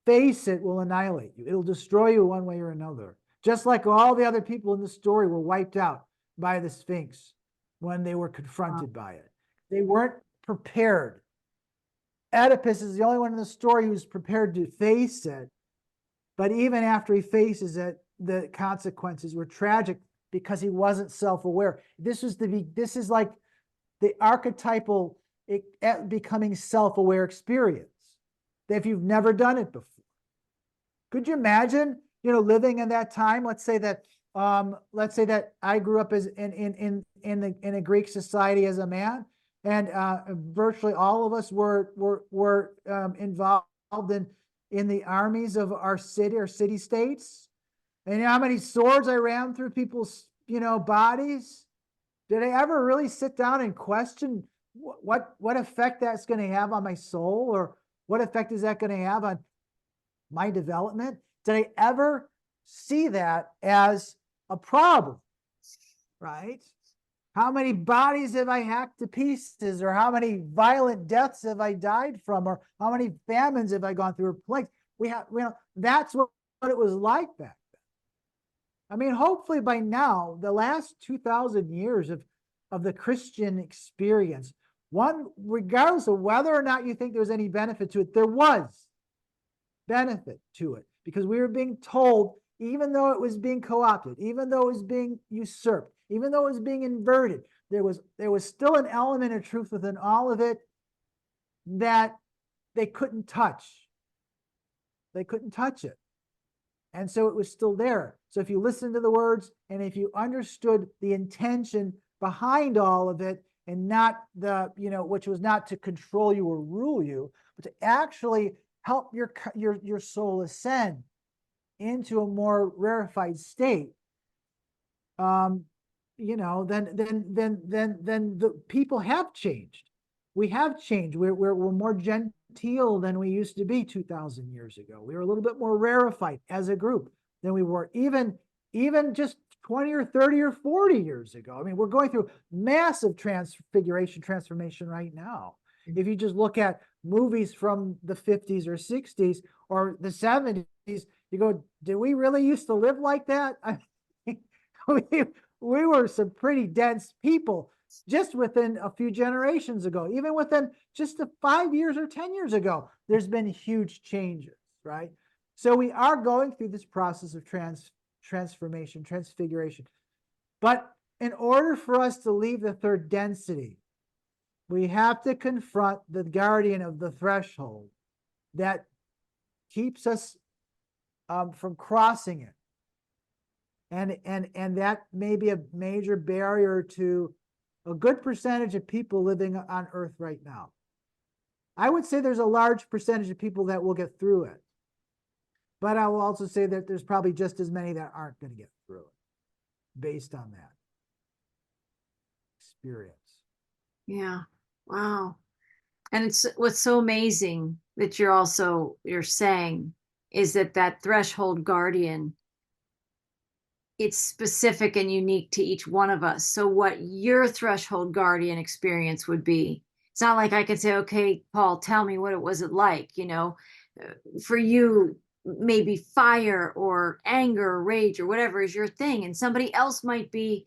Speaker 2: face it, will annihilate you. It'll destroy you one way or another. Just like all the other people in the story were wiped out by the Sphinx when they were confronted by it. They weren't prepared. Oedipus is the only one in the story who's prepared to face it. But even after he faces it, the consequences were tragic because he wasn't self-aware. This is like the archetypal becoming self-aware experience. That if you've never done it before. Could you imagine, living in that time? Let's say that I grew up as in a Greek society as a man, and virtually all of us were involved in the armies of our city states. And you know how many swords I ran through people's bodies? Did I ever really sit down and question what effect that's going to have on my soul, or what effect is that going to have on my development? Did I ever see that as a problem, right? How many bodies have I hacked to pieces, or how many violent deaths have I died from, or how many famines have I gone through, or plagues? That's what it was like back then. I mean, hopefully by now, the last 2,000 years of the Christian experience, regardless of whether or not you think there's any benefit to it, there was benefit to it, because we were being told, even though it was being co-opted, even though it was being usurped, even though it was being inverted, there was still an element of truth within all of it that they couldn't touch. They couldn't touch it. And so it was still there. So if you listen to the words, and if you understood the intention behind all of it, and not which was not to control you or rule you, but to actually help your soul ascend into a more rarefied state, then the people have changed. We have changed. We're more genteel than we used to be 2,000 years ago. We were a little bit more rarefied as a group than we were even just 20 or 30 or 40 years ago. I mean, we're going through massive transformation right now. If you just look at movies from the 50s or 60s or the 70s, you go, did we really used to live like that? I mean, we were some pretty dense people just within a few generations ago. Even within just 5 years or 10 years ago, there's been huge changes, right? So we are going through this process of transformation, transfiguration. But in order for us to leave the third density, we have to confront the guardian of the threshold that keeps us from crossing it. And that may be a major barrier to a good percentage of people living on Earth right now. I would say there's a large percentage of people that will get through it. But I will also say that there's probably just as many that aren't going to get through it based on that experience.
Speaker 1: Yeah. Wow. And it's what's so amazing that you're saying is that threshold guardian, it's specific and unique to each one of us. So what your threshold guardian experience would be, it's not like I could say, okay, Paul, tell me what it was like, for you, maybe fire or anger or rage or whatever is your thing. And somebody else might be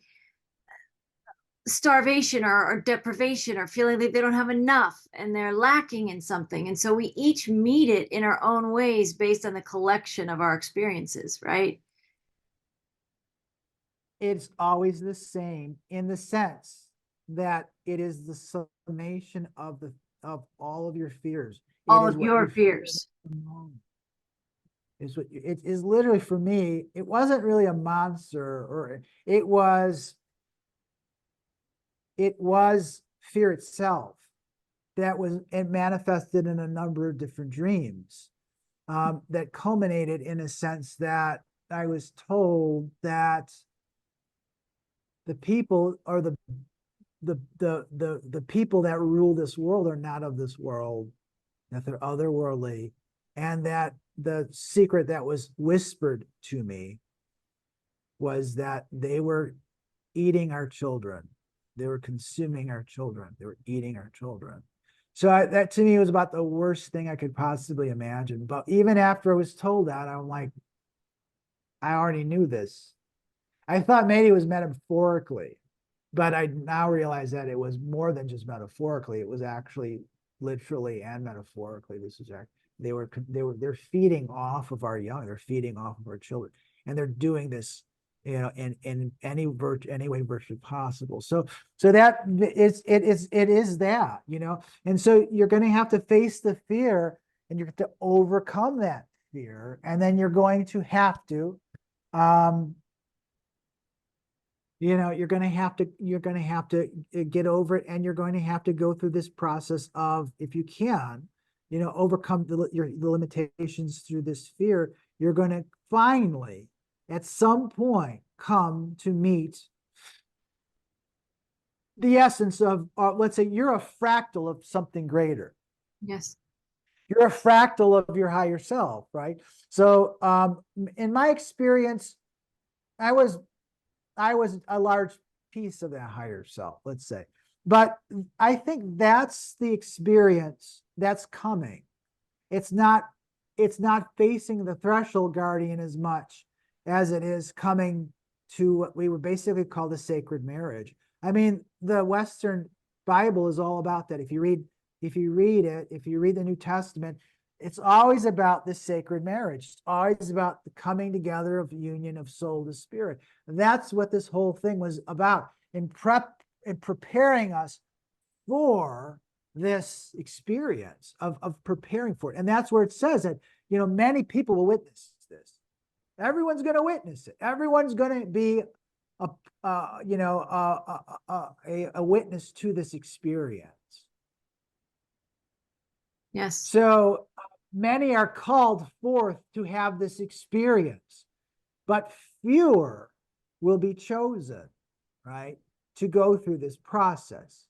Speaker 1: starvation or deprivation or feeling like they don't have enough and they're lacking in something. And so we each meet it in our own ways based on the collection of our experiences, right?
Speaker 2: It's always the same in the sense that it is the summation of all of your fears.
Speaker 1: All of your fears.
Speaker 2: Is what it is literally for me. It wasn't really a monster, or it was fear itself that was it manifested in a number of different dreams that culminated in a sense that I was told that the people or the people that rule this world are not of this world, that they're otherworldly, and that the secret that was whispered to me was that they were eating our children. They were consuming our children. They were eating our children. So that to me was about the worst thing I could possibly imagine. But even after I was told that, I'm like, I already knew this. I thought maybe it was metaphorically, but I now realize that it was more than just metaphorically. It was actually literally and metaphorically. This is they're feeding off of our young. They're feeding off of our children, and they're doing this, in any way virtually possible. So that it is that, and so you're going to have to face the fear, and you're going to overcome that fear, and then you're going to have to, you're going to have to get over it, and you're going to have to go through this process of, if you can, overcome the limitations through this fear. You're going to finally, at some point, come to meet the essence of, let's say you're a fractal of something greater.
Speaker 1: Yes.
Speaker 2: You're a fractal of your higher self, right? So in my experience, I was a large piece of that higher self, let's say. But I think that's the experience that's coming. It's not facing the threshold guardian as much as it is coming to what we would basically call the sacred marriage. I mean, the Western Bible is all about that. If you read the New Testament, it's always about this sacred marriage. It's always about the coming together of union of soul to spirit. And that's what this whole thing was about, in preparing us for this experience of preparing for it. And that's where it says that, many people will witness this. Everyone's going to witness it. Everyone's going to be a witness to this experience.
Speaker 1: Yes.
Speaker 2: So many are called forth to have this experience, but fewer will be chosen, right, to go through this process.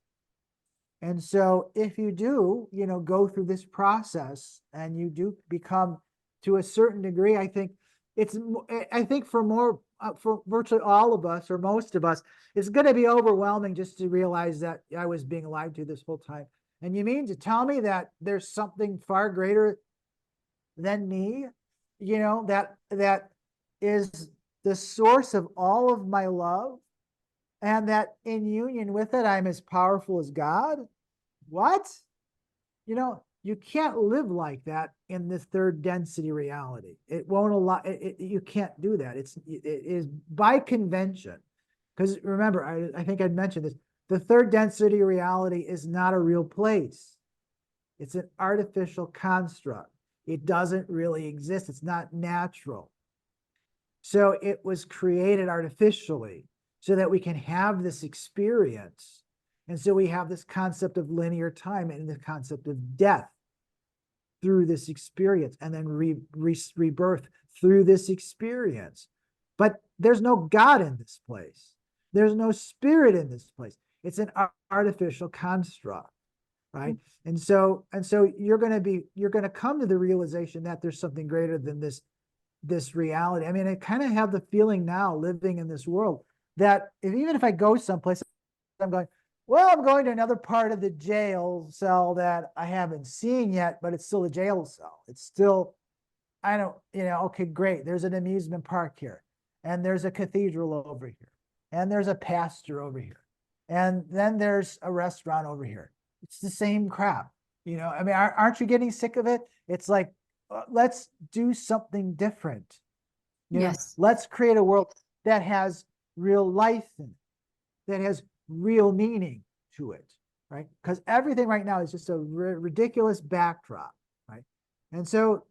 Speaker 2: And so if you do, go through this process and you do become, to a certain degree, I think for virtually all of us, or most of us, it's going to be overwhelming just to realize that I was being lied to this whole time. And you mean to tell me that there's something far greater than me, that is the source of all of my love, and that in union with it, I'm as powerful as God? What? You can't live like that in this third density reality. It won't allow, you can't do that. It is by convention. Because remember, I think I'd mentioned this. The third density reality is not a real place. It's an artificial construct. It doesn't really exist. It's not natural. So it was created artificially so that we can have this experience. And so we have this concept of linear time and the concept of death through this experience, and then rebirth through this experience. But there's no God in this place. There's no spirit in this place. It's an artificial construct, right? And so you're going to come to the realization that there's something greater than this reality. I mean, I kind of have the feeling now, living in this world, that even if I go someplace, I'm going, well, I'm going to another part of the jail cell that I haven't seen yet, but it's still a jail cell. It's still, okay, great. There's an amusement park here, and there's a cathedral over here, and there's a pastor over here, and then there's a restaurant over here. It's the same crap. I mean, aren't you getting sick of it? It's like, let's do something different.
Speaker 1: Yes.
Speaker 2: Let's create a world that has real life in it, that has real meaning to it, right? Because everything right now is just a ridiculous backdrop, right? And so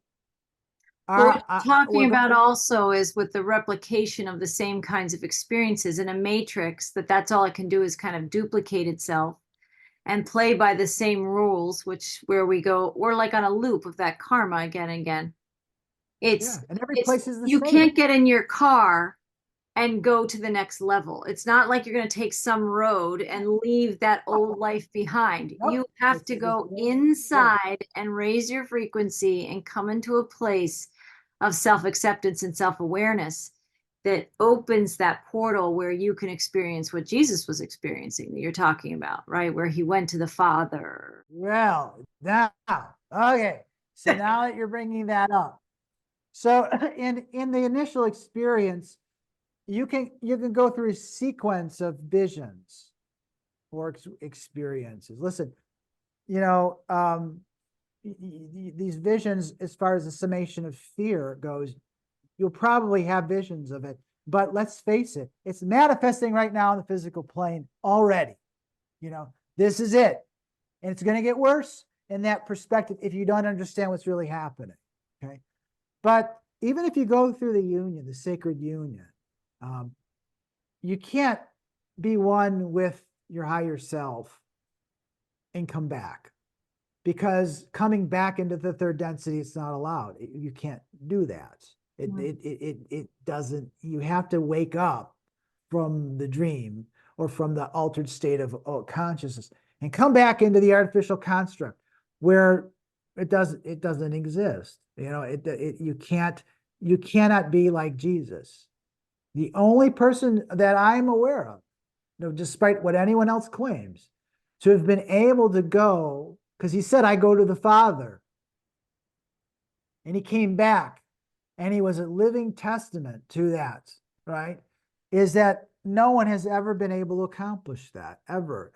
Speaker 1: what we're talking about also is with the replication of the same kinds of experiences in a matrix, that's all it can do is kind of duplicate itself and play by the same rules, where we're like on a loop of that karma again and again.
Speaker 2: And every place is the
Speaker 1: you
Speaker 2: same.
Speaker 1: Can't get in your car and go to the next level. It's not like you're going to take some road and leave that old life behind.
Speaker 2: Nope.
Speaker 1: You have to go inside and raise your frequency and come into a place of self-acceptance and self-awareness that opens that portal where you can experience what Jesus was experiencing that you're talking about, right? Where he went to the Father.
Speaker 2: Well, now, okay. So now that you're bringing that up. So in the initial experience, you can go through a sequence of visions or experiences. Listen, these visions, as far as the summation of fear goes, you'll probably have visions of it. But let's face it, it's manifesting right now in the physical plane already. This is it. And it's going to get worse in that perspective if you don't understand what's really happening. Okay. But even if you go through the union, the sacred union, you can't be one with your higher self and come back, because coming back into the third density, it's not allowed. You can't do that. It doesn't. You have to wake up from the dream or from the altered state of consciousness and come back into the artificial construct where it doesn't exist. You cannot be like Jesus. The only person that I'm aware of, despite what anyone else claims, to have been able to go, because he said, I go to the Father. And he came back, and he was a living testament to that, right? Is that no one has ever been able to accomplish that, ever,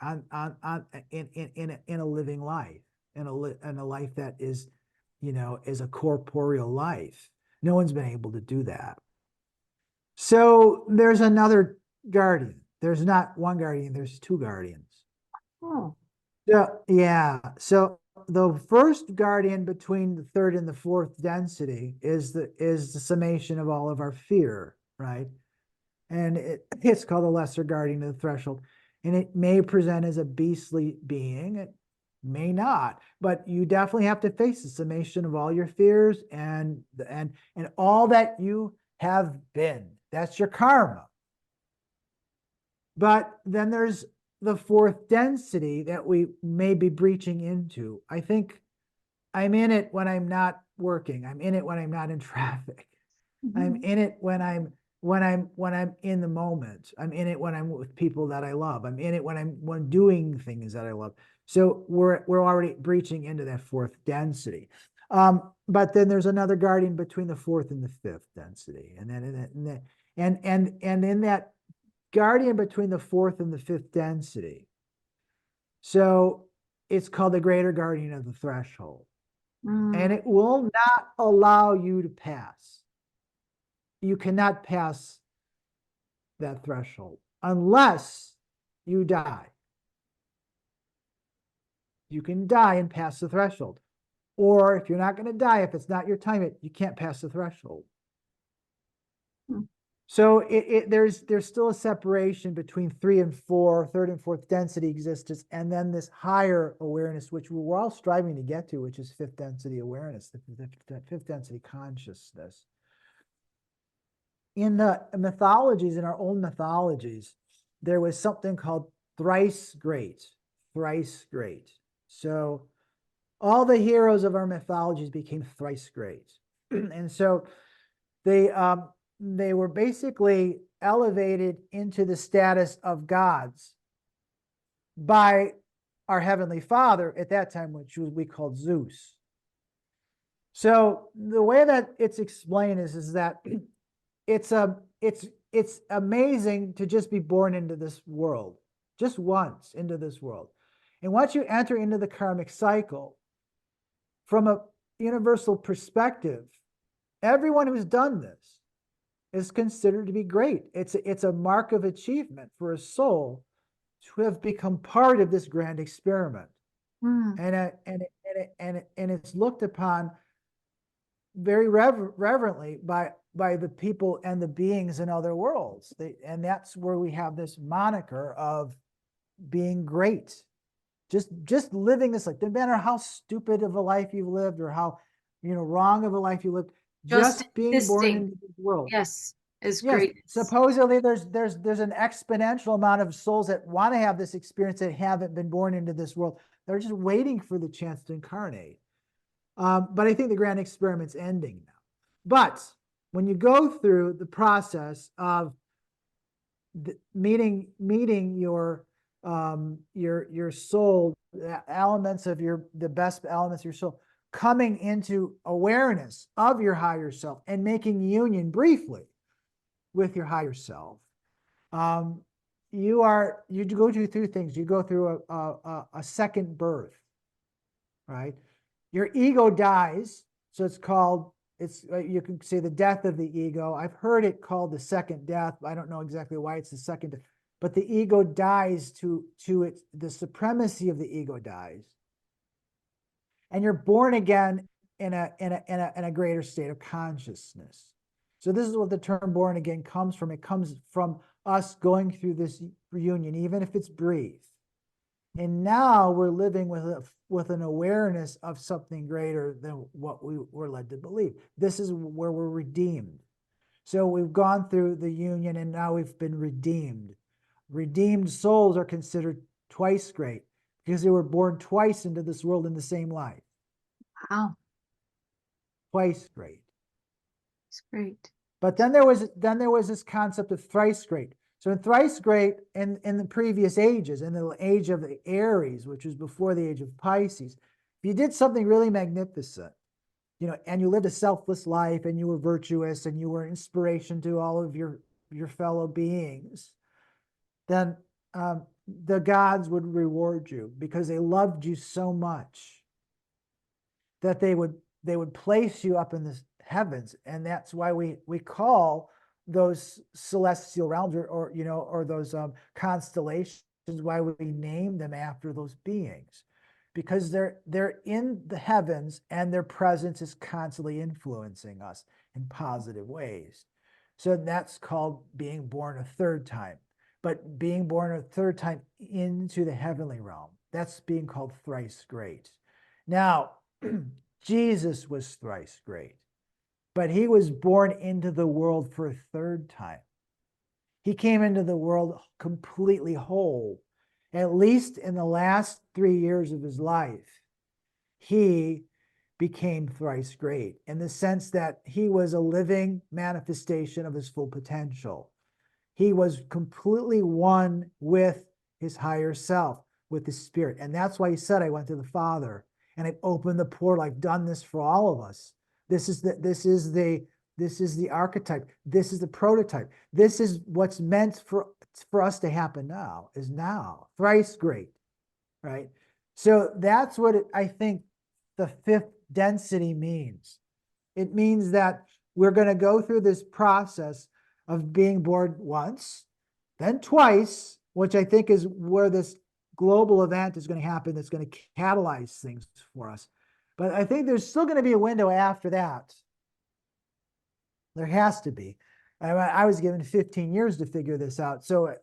Speaker 2: in a living life, in a life that is, is a corporeal life. No one's been able to do that. So there's another guardian. There's not one guardian, there's two guardians.
Speaker 1: Oh.
Speaker 2: Yeah. So the first guardian between the third and the fourth density is the summation of all of our fear, right? And it's called the lesser guardian of the threshold. And it may present as a beastly being. It may not, but you definitely have to face the summation of all your fears and all that you have been. That's your karma. But then there's the fourth density that we may be breaching into. I think I'm in it when I'm not working. I'm in it when I'm not in traffic. I'm in it when I'm in the moment. I'm in it when I'm with people that I love. I'm in it when I'm doing things that I love. So we're already breaching into that fourth density. But then there's another guardian between the fourth and the fifth density. And then in that guardian between the fourth and the fifth density. So it's called the greater guardian of the threshold. And it will not allow you to pass. You cannot pass that threshold unless you die. You can die and pass the threshold. Or if you're not going to die, if it's not your time, you can't pass the threshold.
Speaker 1: Hmm.
Speaker 2: So there's still a separation between 3 and 4, third and fourth density existence, and then this higher awareness, which we're all striving to get to, which is fifth density awareness, the fifth density consciousness. In the mythologies, in our own mythologies, there was something called thrice great, thrice great. So all the heroes of our mythologies became thrice great. And so they were basically elevated into the status of gods by our Heavenly Father at that time, which we called Zeus. So the way that it's explained is that it's amazing to just be born into this world, just once into this world. And once you enter into the karmic cycle, from a universal perspective, everyone who's done this is considered to be great. It's a mark of achievement for a soul to have become part of this grand experiment. And it's looked upon very reverently by the people and the beings in other worlds. And that's where we have this moniker of being great. Just living this life, no matter how stupid of a life you've lived or how wrong of a life you lived, just being born into this world.
Speaker 1: Yes, is
Speaker 2: yes,
Speaker 1: great.
Speaker 2: Supposedly there's an exponential amount of souls that want to have this experience that haven't been born into this world. They're just waiting for the chance to incarnate. But I think the grand experiment's ending now. But when you go through the process of meeting your soul, the elements of the best elements of your soul, coming into awareness of your higher self and making union briefly with your higher self, you go through 2 things. You go through a second birth, right? Your ego dies, so you can say the death of the ego. I've heard it called the second death. I don't know exactly why it's the second death, but the ego dies the supremacy of the ego dies, and you're born again in a greater state of consciousness. So this is what the term born again comes from. It comes from us going through this reunion, even if it's brief. And now we're living with an awareness of something greater than what we were led to believe. This is where we're redeemed. So we've gone through the union and now we've been redeemed. Redeemed souls are considered twice great because they were born twice into this world in the same life.
Speaker 1: Wow.
Speaker 2: Twice great.
Speaker 1: It's great.
Speaker 2: But then there was this concept of thrice great. So in thrice great, in the previous ages, in the age of the Aries, which was before the age of Pisces, if you did something really magnificent, and you lived a selfless life, and you were virtuous, and you were an inspiration to all of your fellow beings, then the gods would reward you because they loved you so much that they would place you up in the heavens, and that's why we call those celestial realms or those constellations, why we name them after those beings, because they're in the heavens and their presence is constantly influencing us in positive ways. So that's called being born a third time. But being born a third time into the heavenly realm, that's being called thrice great. Now, Jesus was thrice great, but he was born into the world for a third time. He came into the world completely whole. At least in the last 3 years of his life, he became thrice great in the sense that he was a living manifestation of his full potential. He was completely one with his higher self, with his spirit. And that's why he said, I went to the Father and I've opened the portal. I've done this for all of us. This is the archetype. This is the prototype. This is what's meant for us to happen now, is now. Thrice great, right? So that's what I think the fifth density means. It means that we're going to go through this process of being born once, then twice, which I think is where this global event is going to happen that's going to catalyze things for us. But I think there's still going to be a window after that. There has to be. I was given 15 years to figure this out. So,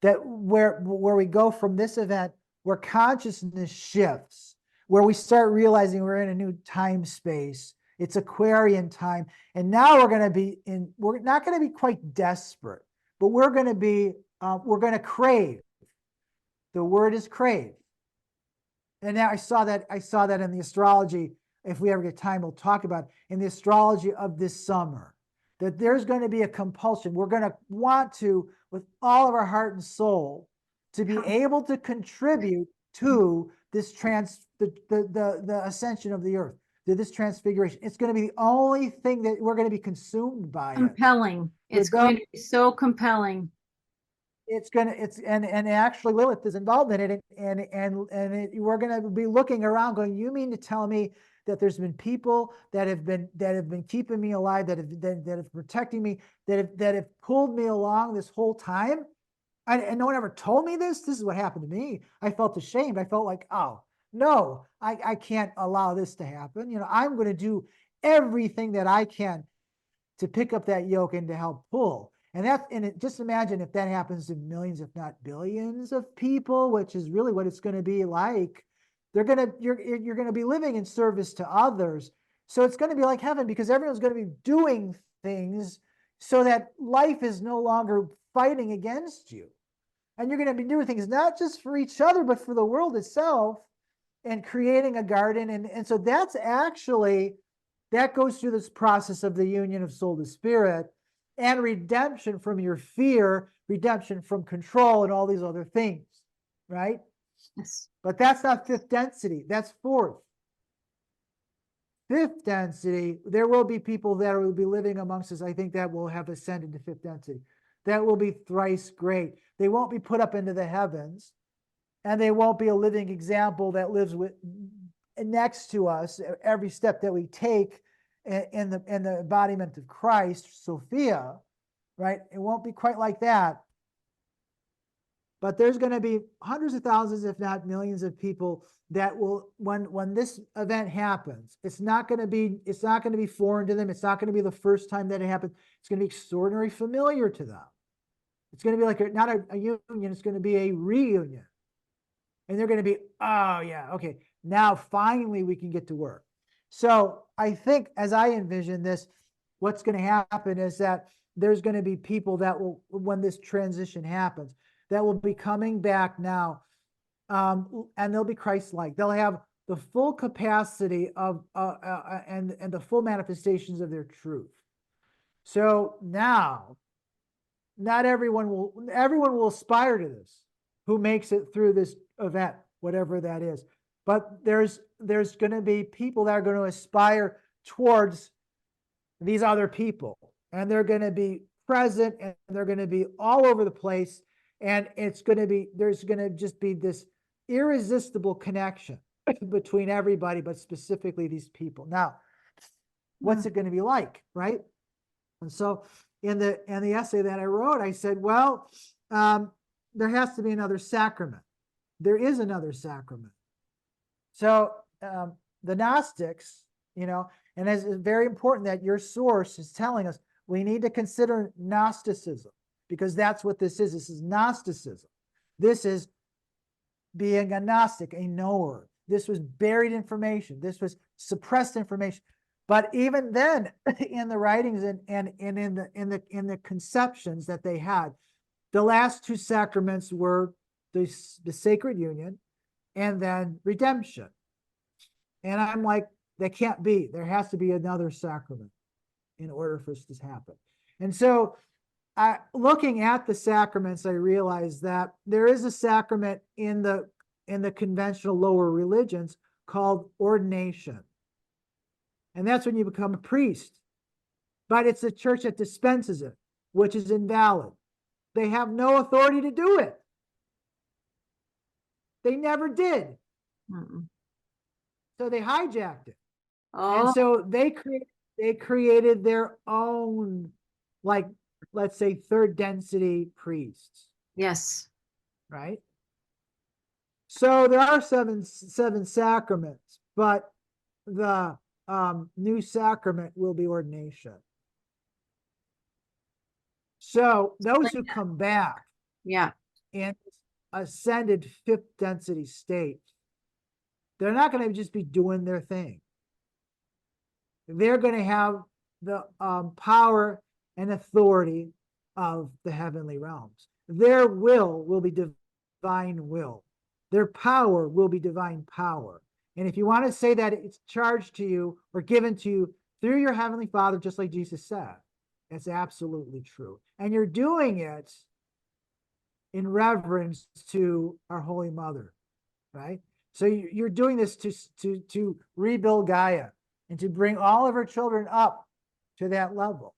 Speaker 2: that where we go from this event, where consciousness shifts, where we start realizing we're in a new time space. It's Aquarian time. And now we're not going to be quite desperate, but we're going to crave. The word is crave. And now I saw that in the astrology. If we ever get time, we'll talk about it, in the astrology of this summer, that there's going to be a compulsion. We're going to want to, with all of our heart and soul, to be able to contribute to this the ascension of the earth, to this transfiguration. It's going to be the only thing that we're going to be consumed by.
Speaker 1: Compelling. It's going to be so compelling.
Speaker 2: And actually Lilith is involved in it, we're going to be looking around going, you mean to tell me that there's been people that have been keeping me alive, that have protecting me, that have pulled me along this whole time, and no one ever told me this? This is what happened to me. I felt ashamed. I felt like, oh no, I can't allow this to happen. I'm going to do everything that I can to pick up that yoke and to help pull. Just imagine if that happens to millions, if not billions of people, which is really what it's going to be like. You're going to be living in service to others. So it's going to be like heaven, because everyone's going to be doing things so that life is no longer fighting against you. And you're going to be doing things not just for each other, but for the world itself, and creating a garden. And so that goes through this process of the union of soul to spirit, and redemption from your fear, redemption from control, and all these other things, right?
Speaker 1: Yes.
Speaker 2: But that's not fifth density. That's fourth. Fifth density, there will be people that will be living amongst us, I think, that will have ascended to fifth density. That will be thrice great. They won't be put up into the heavens, and they won't be a living example that lives next to us every step that we take in the embodiment of Christ, Sophia, right? It won't be quite like that. But there's going to be hundreds of thousands, if not millions, of people that will, when this event happens, it's not going to be foreign to them. It's not going to be the first time that it happened. It's going to be extraordinarily familiar to them. It's going to be like not a union. It's going to be a reunion. And they're going to be, oh yeah, okay, now finally we can get to work. So I think, as I envision this, what's going to happen is that there's going to be people that will, when this transition happens, that will be coming back now, and they'll be Christ-like. They'll have the full capacity of and the full manifestations of their truth. So now, not everyone will aspire to this who makes it through this event, whatever that is. But there's going to be people that are going to aspire towards these other people, and they're going to be present, and they're going to be all over the place. And there's going to just be this irresistible connection between everybody, but specifically these people. Now, what's it going to be like, right? And so in the essay that I wrote, I said, well, there has to be another sacrament. There is another sacrament. So the Gnostics, and it's very important that your source is telling us we need to consider Gnosticism, because that's what this is. This is Gnosticism. This is being a Gnostic, a knower. This was buried information. This was suppressed information. But even then, in the writings and in the conceptions that they had, the last two sacraments were the sacred union and then redemption. And I'm like, that can't be. There has to be another sacrament in order for this to happen. And so, looking at the sacraments, I realized that there is a sacrament in the conventional lower religions called ordination. And that's when you become a priest. But it's the church that dispenses it, which is invalid. They have no authority to do it. They never did. So they hijacked it.
Speaker 1: Oh.
Speaker 2: And so they created their own, like, let's say, third density priests,
Speaker 1: Yes.
Speaker 2: right? So there are seven sacraments, but the new sacrament will be ordination. So those who come back
Speaker 1: Yeah.
Speaker 2: in ascended fifth density state, they're not going to just be doing their thing. They're going to have the power and authority of the heavenly realms. Their will be divine will. Their power will be divine power. And if you want to say that it's charged to you or given to you through your heavenly Father, just like Jesus said, that's absolutely true. And you're doing it in reverence to our Holy Mother, right? So you're doing this to rebuild Gaia and to bring all of her children up to that level.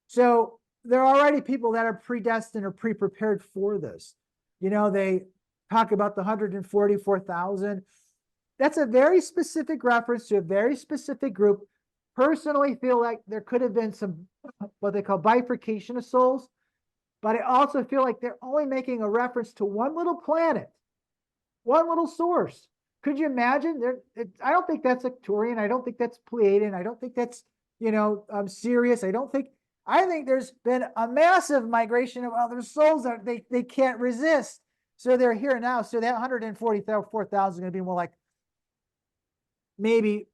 Speaker 2: So there are already people that are predestined or pre-prepared for this. You know, they talk about the 144,000. That's a very specific reference to a very specific group. Personally feel like there could have been some what they call bifurcation of souls, but I also feel like they're only making a reference to one little planet, one little source. Could you imagine? I don't think that's Arcturian. I don't think that's Pleiadian. I don't think that's, Sirius. I think there's been a massive migration of other souls that they can't resist. So they're here now. So that 144,000 is going to be more like maybe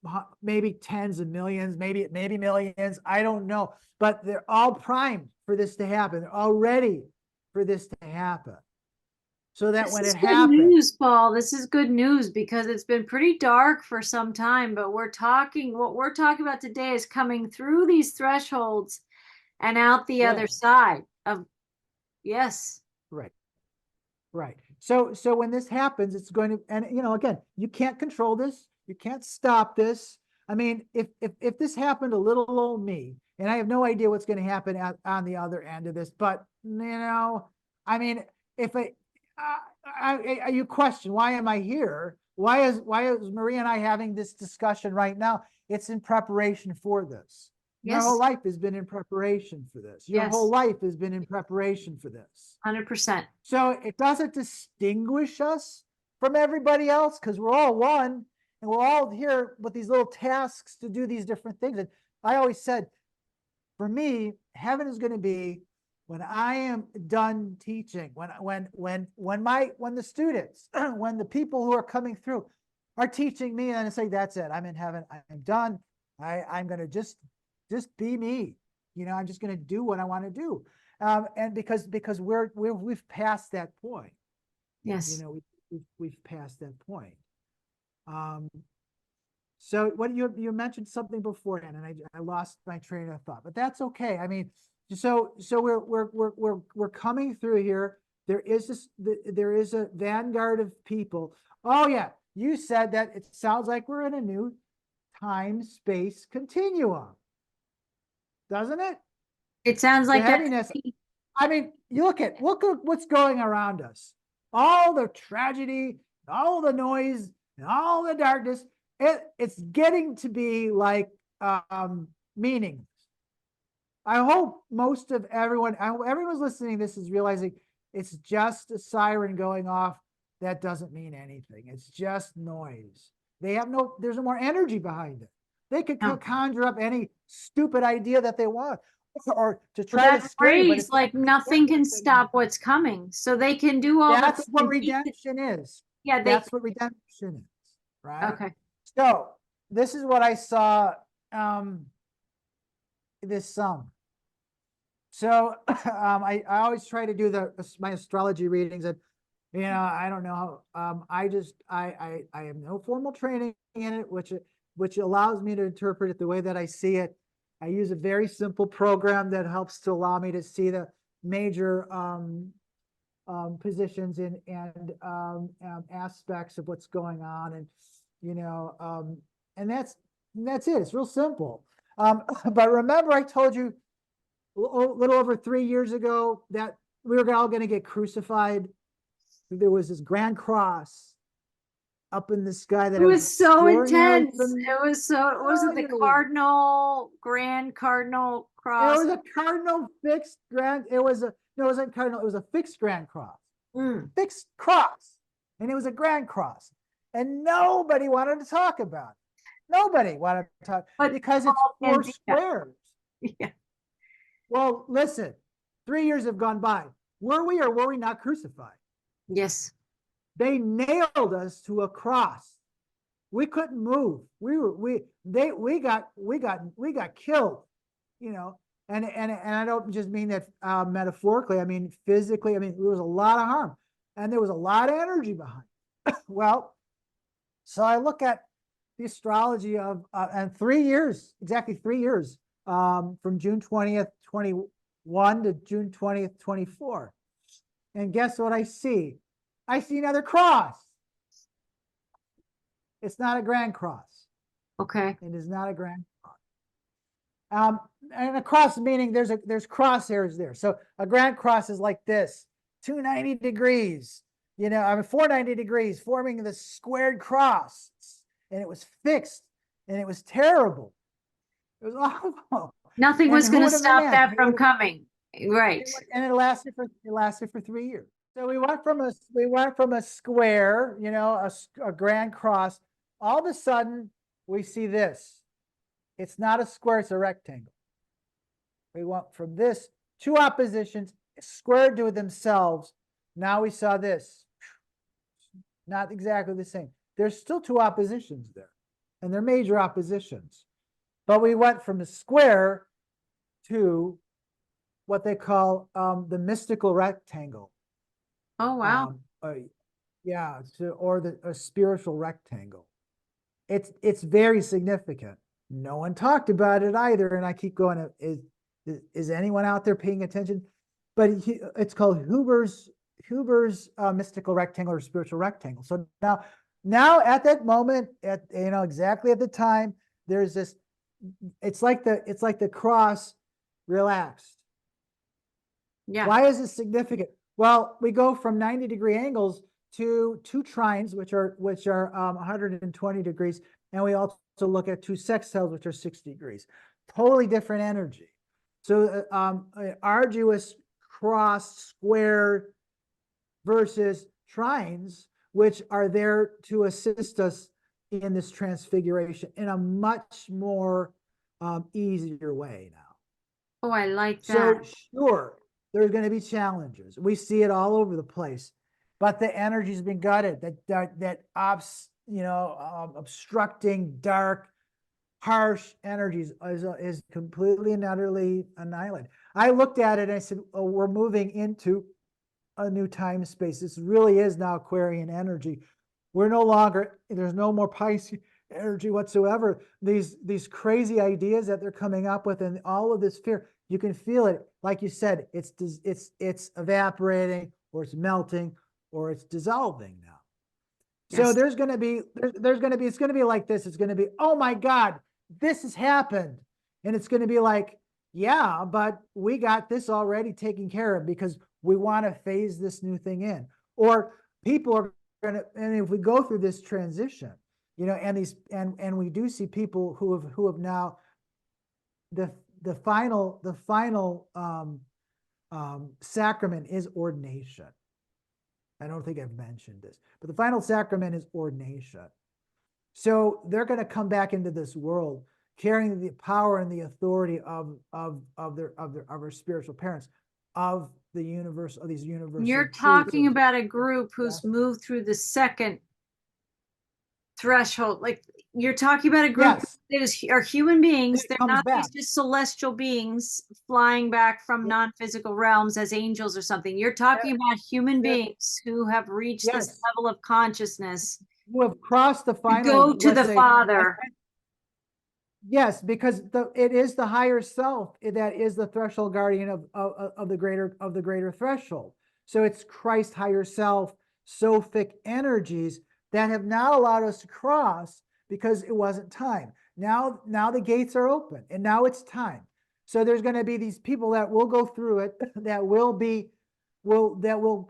Speaker 2: tens of millions, maybe millions. I don't know. But they're all primed for this to happen. They're all ready for this to happen. So that when it happens,
Speaker 1: good news, Paul. This is good news because it's been pretty dark for some time, but what we're talking about today is coming through these thresholds and out the other side of, yes.
Speaker 2: Right. So when this happens, it's going to, and again, you can't control this. You can't stop this. I mean, if this happened to little old me, and I have no idea what's going to happen on the other end of this, but I mean, if you question, why am I here? Why is Maria and I having this discussion right now? It's in preparation for this.
Speaker 1: Yes.
Speaker 2: Your whole life has been in preparation for this. Your whole life has been in preparation for this.
Speaker 1: 100%.
Speaker 2: So it doesn't distinguish us from everybody else because we're all one and we're all here with these little tasks to do these different things. And I always said, for me, heaven is going to be when I am done teaching, when the students, when the people who are coming through are teaching me, and I say, that's it, I'm in heaven, I'm done. I'm going to just be me. I'm just going to do what I want to do. And because we've passed that point.
Speaker 1: Yes.
Speaker 2: We've passed that point. So what you mentioned something beforehand, and I lost my train of thought, but that's okay. I mean, so we're coming through here. There is a vanguard of people. Oh yeah, you said that it sounds like we're in a new time-space continuum, doesn't it?
Speaker 1: It sounds like
Speaker 2: heaviness. I mean, look at what's going around us. All the tragedy, all the noise, and all the darkness. It's getting to be like meaningless. I hope everyone's listening to this is realizing it's just a siren going off that doesn't mean anything. It's just noise. There's no more energy behind it. They could conjure up any stupid idea that they want, or to try to scare you. But it's
Speaker 1: like nothing can stop what's coming, so they can do all.
Speaker 2: That's what redemption is.
Speaker 1: Yeah,
Speaker 2: that's what redemption is, right?
Speaker 1: Okay.
Speaker 2: So this is what I saw this summer. So I always try to do my astrology readings, and I don't know how I have no formal training in it, which allows me to interpret it the way that I see it. I use a very simple program that helps to allow me to see the major positions and aspects of what's going on, and that's it. It's real simple. But remember, I told you a little over 3 years ago that we were all going to get crucified. There was this grand cross up in the sky that
Speaker 1: it was so intense. It was so, what was it, the Grand Cardinal cross.
Speaker 2: It was a cardinal fixed grand. It wasn't cardinal. It was a fixed grand cross, fixed cross, and it was a grand cross, and nobody wanted to talk about it. Nobody wanted to talk because it's four squares.
Speaker 1: Yeah.
Speaker 2: Well, listen, 3 years have gone by. Were we or were we not crucified?
Speaker 1: Yes.
Speaker 2: They nailed us to a cross. We couldn't move. We got killed, you know, and I don't just mean that metaphorically. I mean physically. I mean, there was a lot of harm, and there was a lot of energy behind it. Well, so I look at the astrology of and 3 years, exactly 3 years, from June 20th, 21 to June 20th, 24. And guess what I see? I see another cross. It's not a grand cross.
Speaker 1: Okay.
Speaker 2: It is not a grand cross. And a cross meaning there's crosshairs there. So a grand cross is like this, 290 degrees, you know, I mean 490 degrees, forming the squared cross. And it was fixed, and it was terrible. It was awful.
Speaker 1: Nothing was going to stop that from coming. Right.
Speaker 2: And it lasted for 3 years. So we went from a square, you know, a grand cross. All of a sudden, we see this. It's not a square, it's a rectangle. We went from this, two oppositions squared to themselves. Now we saw this. Not exactly the same. There's still two oppositions there, and they're major oppositions. But we went from a square to what they call the mystical rectangle.
Speaker 1: Oh, wow.
Speaker 2: Yeah, or a spiritual rectangle. It's very significant. No one talked about it either, and I keep going. Is anyone out there paying attention? But it's called Huber's mystical rectangle or spiritual rectangle. So now at that moment, exactly at the time, there's this. It's like the cross relaxed.
Speaker 1: Yeah.
Speaker 2: Why is it significant? Well, we go from 90-degree angles to two trines, which are 120 degrees, and we also look at two sextiles, which are 60 degrees. Totally different energy. So arduous cross square versus trines, which are there to assist us in this transfiguration in a much more easier way now.
Speaker 1: Oh, I like that.
Speaker 2: So sure, there's going to be challenges. We see it all over the place, but the energy's been gutted. That obstructing, dark, harsh energies is completely and utterly annihilated. I looked at it and I said, oh, we're moving into a new time space. This really is now Aquarian energy. We're no longer, there's no more Pisces energy whatsoever. These crazy ideas that they're coming up with and all of this fear, you can feel it. Like you said, it's evaporating, or it's melting, or it's dissolving now. Yes. So it's going to be like this. It's going to be, oh my God, this has happened. And it's going to be like, yeah, but we got this already taken care of because we want to phase this new thing in. Or people are going to, and if we go through this transition, and we do see people who have now the final sacrament is ordination. I don't think I've mentioned this, but the final sacrament is ordination. So they're going to come back into this world carrying the power and the authority of our spiritual parents, of the universe, of these universal.
Speaker 1: You're talking about a group who's moved through the second threshold. Like, you're talking about a group that are human beings. They're not just celestial beings flying back from non-physical realms as angels or something. You're talking about human beings who have reached this level of consciousness,
Speaker 2: who have crossed the final.
Speaker 1: Go to the Father.
Speaker 2: Yes, because it is the higher self that is the threshold guardian of the greater threshold. So it's Christ higher self, sophic energies that have now allowed us to cross because it wasn't time. Now the gates are open, and now it's time. So there's going to be these people that will go through it, that will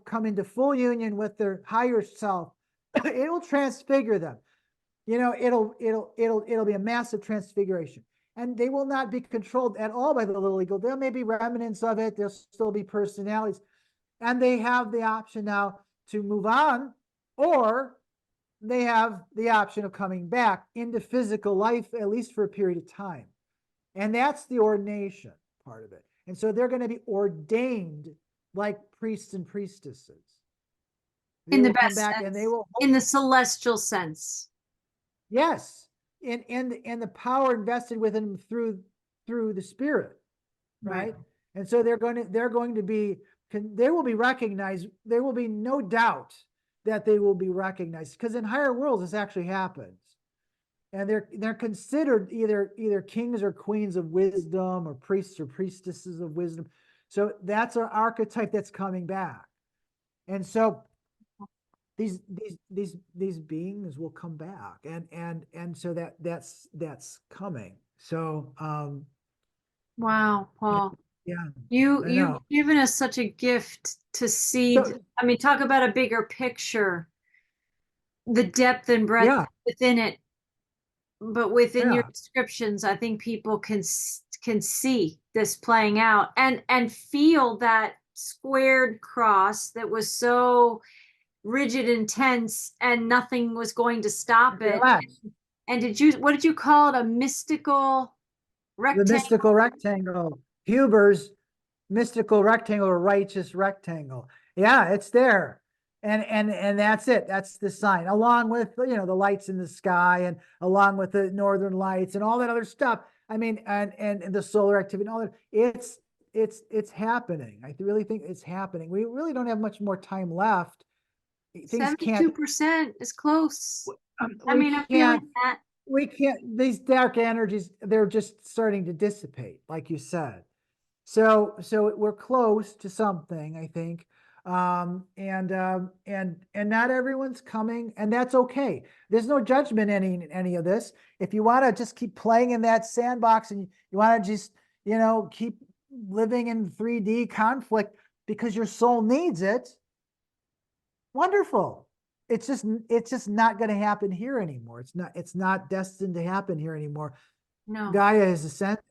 Speaker 2: come into full union with their higher self. It will transfigure them. It'll be a massive transfiguration. and they will not be controlled at all by the little ego. There may be remnants of it. There'll still be personalities, and they have the option now to move on, or they have the option of coming back into physical life, at least for a period of time. And that's the ordination part of it. And so they're going to be ordained like priests and priestesses. They
Speaker 1: In the
Speaker 2: will come
Speaker 1: best
Speaker 2: back
Speaker 1: sense.
Speaker 2: and they will,
Speaker 1: In the celestial sense.
Speaker 2: yes, in the power invested within them through the Spirit, right? And so they're going to be, they will be recognized. There will be no doubt that they will be recognized, because in higher worlds this actually happens, and they're considered either kings or queens of wisdom, or priests or priestesses of wisdom. So that's our archetype that's coming back, and so these beings will come back, and so that's coming. So
Speaker 1: Wow, Paul.
Speaker 2: yeah,
Speaker 1: You've
Speaker 2: I know.
Speaker 1: given us such a gift to see.
Speaker 2: So,
Speaker 1: I mean, talk about a bigger picture, the depth and breadth
Speaker 2: yeah,
Speaker 1: within it. But within your
Speaker 2: yeah.
Speaker 1: descriptions, I think people can see this playing out and feel that squared cross that was so rigid and tense, and nothing was going to stop it.
Speaker 2: Relax.
Speaker 1: And what did you call it? A mystical
Speaker 2: The
Speaker 1: rectangle?
Speaker 2: mystical rectangle, Huber's mystical rectangle, or righteous rectangle. Yeah, it's there. And that's it. That's the sign, along with, the lights in the sky, and along with the northern lights and all that other stuff. I mean, and the solar activity and all that. It's happening. I really think it's happening. We really don't have much more time left. Things can't,
Speaker 1: 72% is close. I
Speaker 2: we
Speaker 1: mean, I'm feeling
Speaker 2: can't,
Speaker 1: that.
Speaker 2: we can't, these dark energies, they're just starting to dissipate, like you said. So we're close to something, I think. And not everyone's coming, and that's okay. There's no judgment in any of this. If you want to just keep playing in that sandbox, and you want to just, keep living in 3D conflict because your soul needs it, wonderful. It's just not going to happen here anymore. It's not destined to happen here anymore.
Speaker 1: No.
Speaker 2: Gaia is ascended.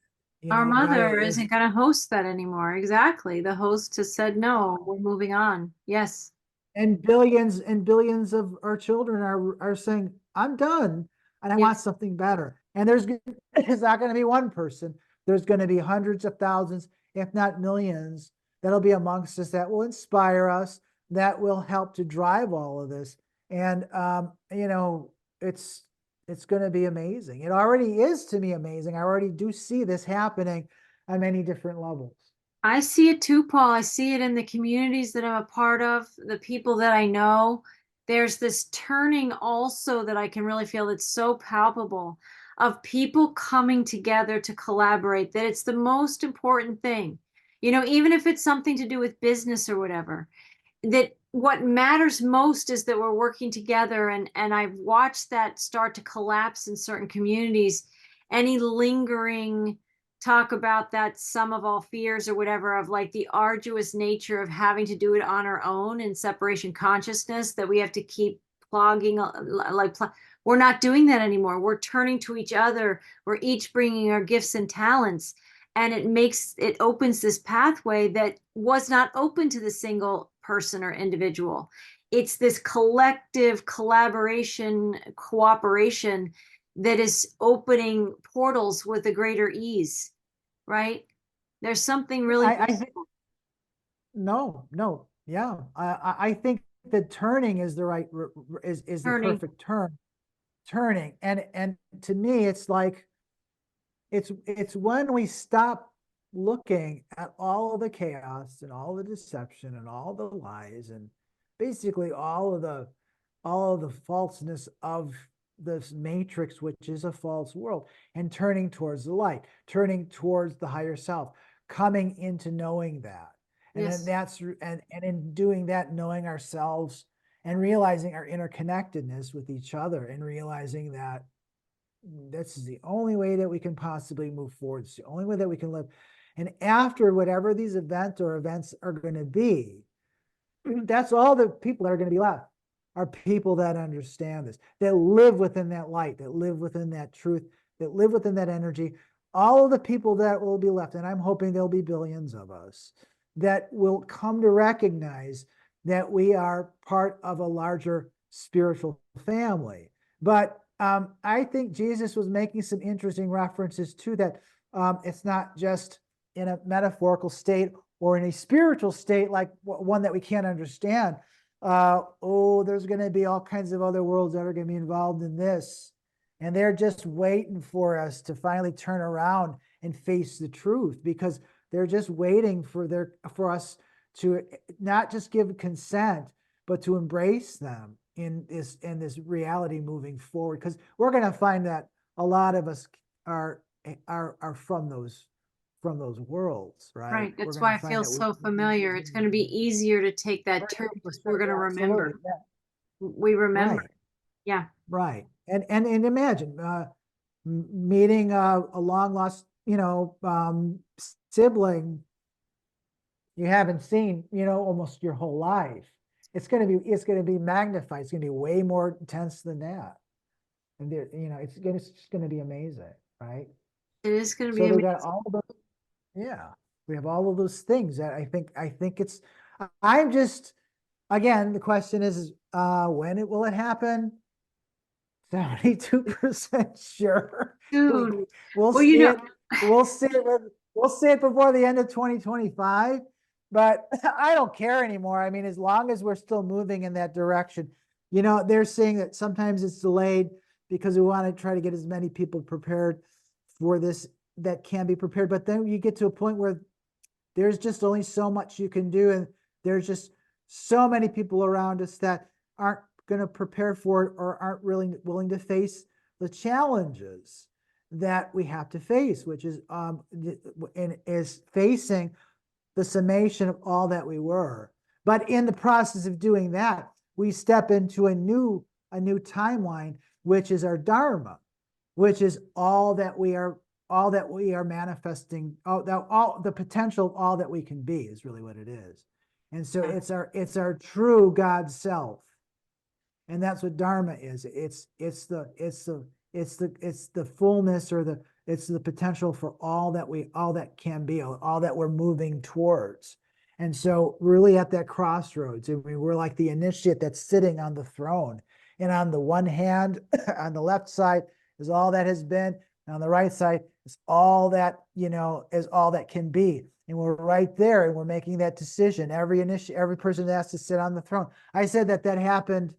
Speaker 1: Our mother
Speaker 2: Gaia
Speaker 1: isn't going to host that anymore. Exactly. The host has said, no, we're moving on. Yes.
Speaker 2: and billions of our children are saying, I'm done, and I want
Speaker 1: Yes.
Speaker 2: something better. And it's not going to be one person. There's going to be hundreds of thousands, if not millions, that'll be amongst us, that will inspire us, that will help to drive all of this. And it's going to be amazing. It already is, to me, amazing. I already do see this happening on many different levels.
Speaker 1: I see it too, Paul. I see it in the communities that I'm a part of, the people that I know. There's this turning also that I can really feel that's so palpable, of people coming together to collaborate, that it's the most important thing. Even if it's something to do with business or whatever, that what matters most is that we're working together. And I've watched that start to collapse in certain communities. Any lingering talk about that sum of all fears or whatever, of like the arduous nature of having to do it on our own in separation consciousness, that we have to keep plogging, we're not doing that anymore. We're turning to each other. We're each bringing our gifts and talents. And it opens this pathway that was not open to the single person or individual. It's this collective collaboration, cooperation that is opening portals with a greater ease, right? There's something really
Speaker 2: I think, no, yeah. I think the turning is the right, is the
Speaker 1: turning.
Speaker 2: perfect term. Turning. And to me, it's like, it's when we stop looking at all of the chaos and all the deception and all the lies, and basically all of the falseness of this matrix, which is a false world, and turning towards the light, turning towards the higher self, coming into knowing that. And
Speaker 1: Yes.
Speaker 2: then and in doing that, knowing ourselves and realizing our interconnectedness with each other, and realizing that this is the only way that we can possibly move forward. It's the only way that we can live. And after whatever these events are going to be, that's all the people that are going to be left, are people that understand this, that live within that light, that live within that truth, that live within that energy, all of the people that will be left, and I'm hoping there'll be billions of us, that will come to recognize that we are part of a larger spiritual family. But I think Jesus was making some interesting references to that. It's not just in a metaphorical state or in a spiritual state, like one that we can't understand. There's going to be all kinds of other worlds that are going to be involved in this. And they're just waiting for us to finally turn around and face the truth, because they're just waiting for us to not just give consent, but to embrace them in this reality moving forward. Because we're going to find that a lot of us are from those worlds, right?
Speaker 1: Right. That's why I feel so familiar. It's going to be easier to take that turn because we're going to remember.
Speaker 2: Yeah.
Speaker 1: We remember.
Speaker 2: Right.
Speaker 1: Yeah.
Speaker 2: Right. And imagine meeting a long lost, sibling you haven't seen, almost your whole life. It's going to be magnified. It's going to be way more intense than that. And there, it's just going to be amazing, right?
Speaker 1: It is going to be
Speaker 2: So
Speaker 1: amazing.
Speaker 2: we got all of those, yeah, we have all of those things that I think it's, I'm just, again, the question is, when will it happen? 72% sure.
Speaker 1: Dude.
Speaker 2: We'll
Speaker 1: Well,
Speaker 2: see it. We'll see it. We'll see it before the end of 2025. But I don't care anymore. I mean, as long as we're still moving in that direction, they're saying that sometimes it's delayed because we want to try to get as many people prepared for this that can be prepared. But then you get to a point where there's just only so much you can do. And there's just so many people around us that aren't going to prepare for it or aren't really willing to face the challenges that we have to face, which is facing the summation of all that we were. But in the process of doing that, we step into a new timeline, which is our Dharma, which is all that we are manifesting, all the potential of all that we can be is really what it is. And so it's our true God self. And that's what Dharma is. It's the fullness, or it's the potential for all that can be, all that we're moving towards. And so really at that crossroads, we're like the initiate that's sitting on the throne. And on the one hand, on the left side is all that has been, and on the right side is all that, is all that can be. And we're right there, and we're making that decision. Every person that has to sit on the throne. I said that happened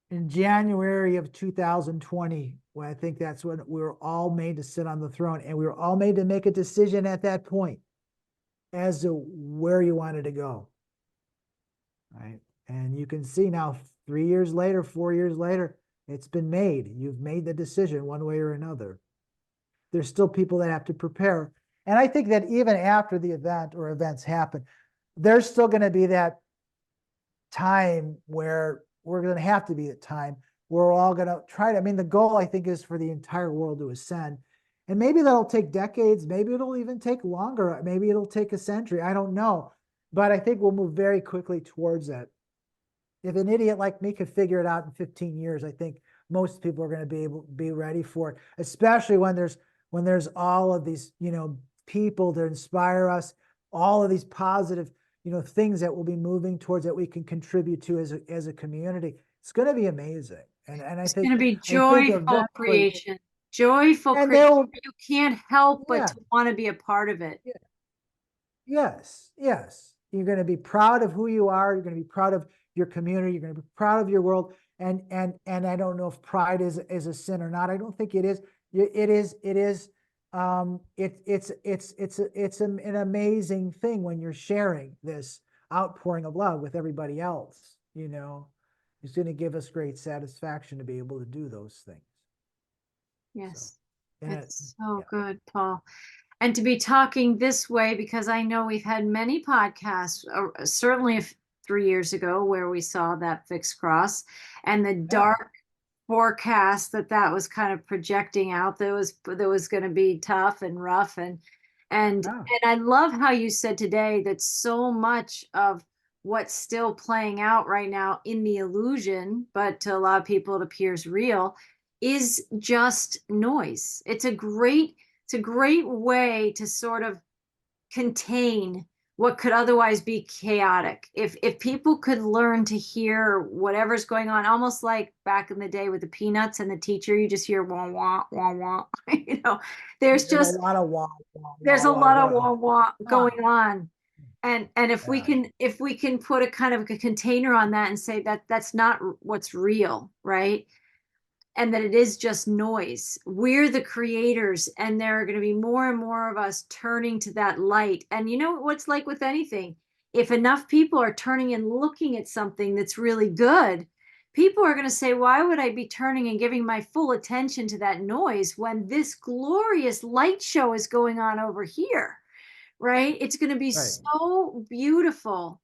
Speaker 2: in January of 2020, when I think that's when we were all made to sit on the throne, and we were all made to make a decision at that point as to where you wanted to go. Right. And you can see now, 3 years later, 4 years later, it's been made. You've made the decision one way or another. There's still people that have to prepare. And I think that even after the event or events happen, there's still going to be that time where we're going to have to be at time where we're all going to try to, the goal, I think, is for the entire world to ascend. And maybe that'll take decades. Maybe it'll even take longer. Maybe it'll take a century. I don't know. But I think we'll move very quickly towards that. If an idiot like me could figure it out in 15 years, I think most people are going to be ready for it, especially when there's all of these, people to inspire us, all of these positive, things that we'll be moving towards that we can contribute to as a community. It's going to be amazing. And I think
Speaker 1: it's going to be joyful creation, joyful creation. You can't help but to want to be a part of it.
Speaker 2: Yes. You're going to be proud of who you are. You're going to be proud of your community. You're going to be proud of your world. And I don't know if pride is a sin or not. I don't think it is. It is. It's an amazing thing when you're sharing this outpouring of love with everybody else. It's going to give us great satisfaction to be able to do those things.
Speaker 1: Yes, it's so good, Paul. And to be talking this way, because I know we've had many podcasts, certainly 3 years ago, where we saw that fixed cross and the dark forecast that was kind of projecting out that was going to be tough and rough. And I love how you said today that so much of what's still playing out right now in the illusion, but to a lot of people it appears real, is just noise. It's a great way to sort of contain what could otherwise be chaotic. If people could learn to hear whatever's going on, almost like back in the day with the Peanuts and the teacher, you just hear wah wah wah wah. There's
Speaker 2: There's
Speaker 1: just
Speaker 2: a lot of wah, wah,
Speaker 1: there's
Speaker 2: wah,
Speaker 1: a
Speaker 2: wah
Speaker 1: lot of
Speaker 2: going
Speaker 1: wah wah
Speaker 2: on.
Speaker 1: going on. And if we
Speaker 2: Yeah.
Speaker 1: can put a kind of a container on that and say that that's not what's real, right? And that it is just noise. We're the creators, and there are going to be more and more of us turning to that light. And you know what's like with anything? If enough people are turning and looking at something that's really good, people are going to say, why would I be turning and giving my full attention to that noise when this glorious light show is going on over here? Right? It's going to be
Speaker 2: Right.
Speaker 1: so beautiful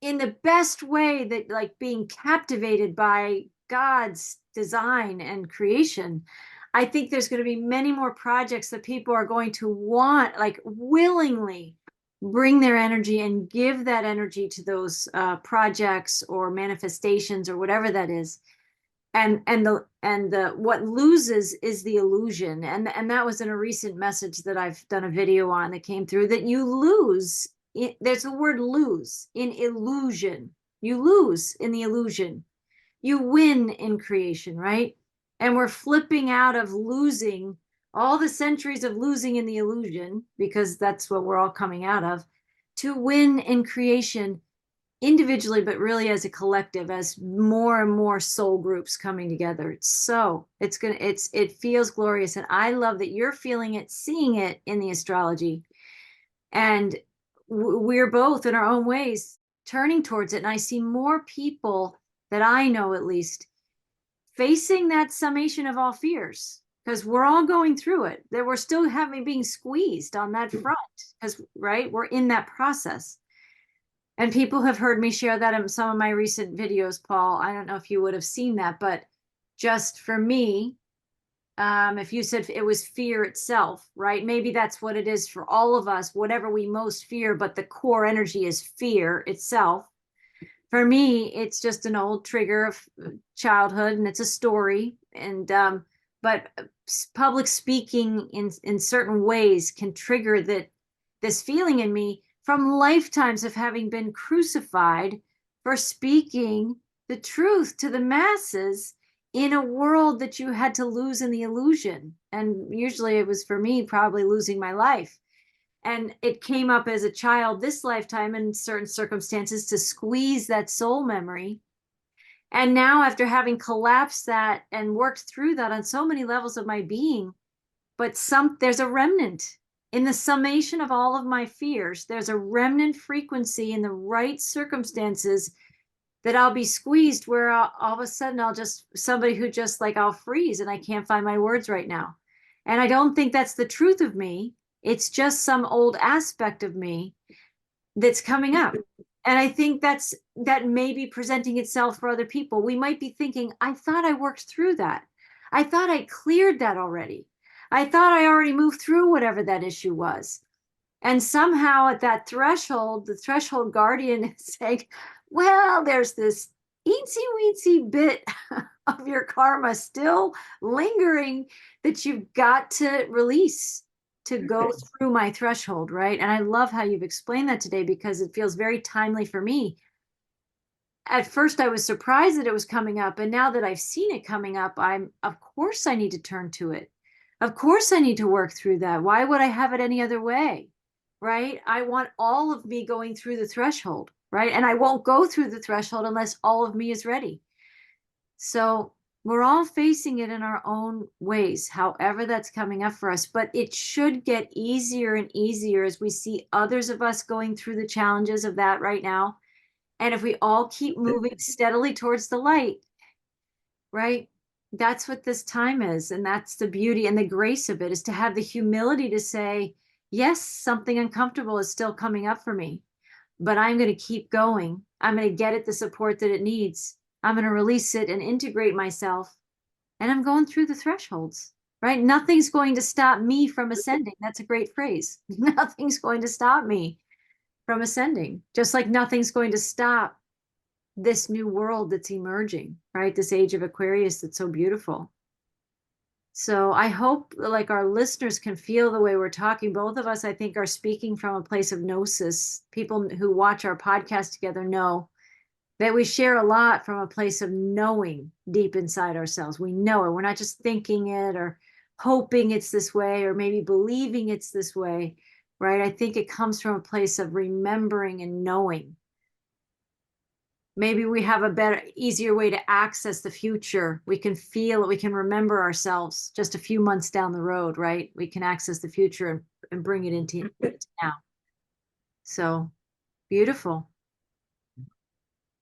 Speaker 1: in the best way, that like being captivated by God's design and creation. I think there's going to be many more projects that people are going to want, like willingly bring their energy and give that energy to those projects or manifestations or whatever that is. And the what loses is the illusion. And that was in a recent message that I've done a video on that came through, that you lose. There's the word lose in illusion. You lose in the illusion. You win in creation, right? And we're flipping out of losing, all the centuries of losing in the illusion, because that's what we're all coming out of, to win in creation individually, but really as a collective, as more and more soul groups coming together. It feels glorious. And I love that you're feeling it, seeing it in the astrology. And we're both in our own ways turning towards it. And I see more people that I know, at least, facing that summation of all fears, because we're all going through it, that we're still being squeezed on that front, because right, we're in that process. And people have heard me share that in some of my recent videos, Paul. I don't know if you would have seen that, but just for me, if you said it was fear itself, right? Maybe that's what it is for all of us, whatever we most fear, but the core energy is fear itself. For me, it's just an old trigger of childhood, and it's a story. And but public speaking in certain ways can trigger this feeling in me from lifetimes of having been crucified for speaking the truth to the masses in a world that you had to lose in the illusion. And usually it was, for me, probably losing my life. And it came up as a child this lifetime in certain circumstances to squeeze that soul memory. And now, after having collapsed that and worked through that on so many levels of my being, but there's a remnant in the summation of all of my fears. There's a remnant frequency in the right circumstances that I'll be squeezed, where all of a sudden I'll freeze and I can't find my words right now. And I don't think that's the truth of me. It's just some old aspect of me that's coming up. And I think that may be presenting itself for other people. We might be thinking, I thought I worked through that. I thought I cleared that already. I thought I already moved through whatever that issue was. And somehow at that threshold, the threshold guardian is saying, well, there's this eensy weensy bit of your karma still lingering that you've got to release to go through my threshold, right? And I love how you've explained that today, because it feels very timely for me. At first, I was surprised that it was coming up. And now that I've seen it coming up, of course, I need to turn to it. Of course, I need to work through that. Why would I have it any other way? Right? I want all of me going through the threshold, right? And I won't go through the threshold unless all of me is ready. So we're all facing it in our own ways, however that's coming up for us. But it should get easier and easier as we see others of us going through the challenges of that right now. And if we all keep moving steadily towards the light, right? That's what this time is. And that's the beauty and the grace of it, is to have the humility to say, yes, something uncomfortable is still coming up for me, but I'm going to keep going. I'm going to get it the support that it needs. I'm going to release it and integrate myself. And I'm going through the thresholds, right? Nothing's going to stop me from ascending. That's a great phrase. Nothing's going to stop me from ascending, just like nothing's going to stop this new world that's emerging, right? This age of Aquarius that's so beautiful. So I hope like our listeners can feel the way we're talking. Both of us, I think, are speaking from a place of gnosis. People who watch our podcast together know that we share a lot from a place of knowing deep inside ourselves. We know it. We're not just thinking it or hoping it's this way or maybe believing it's this way, right? I think it comes from a place of remembering and knowing. Maybe we have a better, easier way to access the future. We can feel it. We can remember ourselves just a few months down the road, right? We can access the future and bring it into now. So beautiful.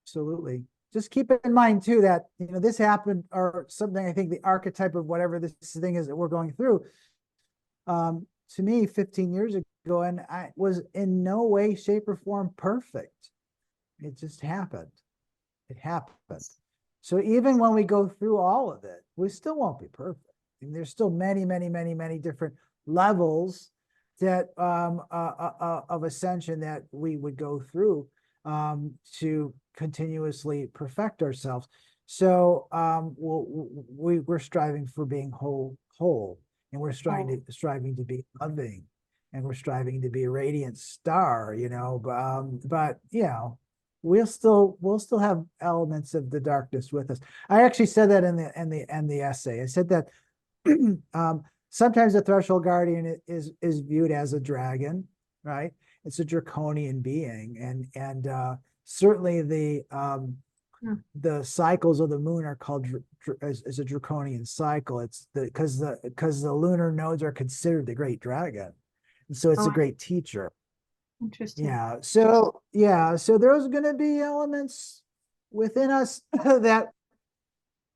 Speaker 2: Absolutely. Just keep in mind too that, this happened, or something. I think the archetype of whatever this thing is that we're going through, to me 15 years ago, and I was in no way, shape, or form perfect. It just happened. It happened. So even when we go through all of it, we still won't be perfect. And there's still many, many, many, many different levels that of ascension that we would go through to continuously perfect ourselves. So we're striving for being whole, and we're striving to be loving, and we're striving to be a radiant star. But we'll still have elements of the darkness with us. I actually said that in the essay. I said that sometimes the threshold guardian is viewed as a dragon, right? It's a draconian being, and certainly the cycles of the moon are called as a draconian cycle. It's because the lunar nodes are considered the great dragon, and so it's a great teacher.
Speaker 1: Interesting.
Speaker 2: So there's going to be elements within us that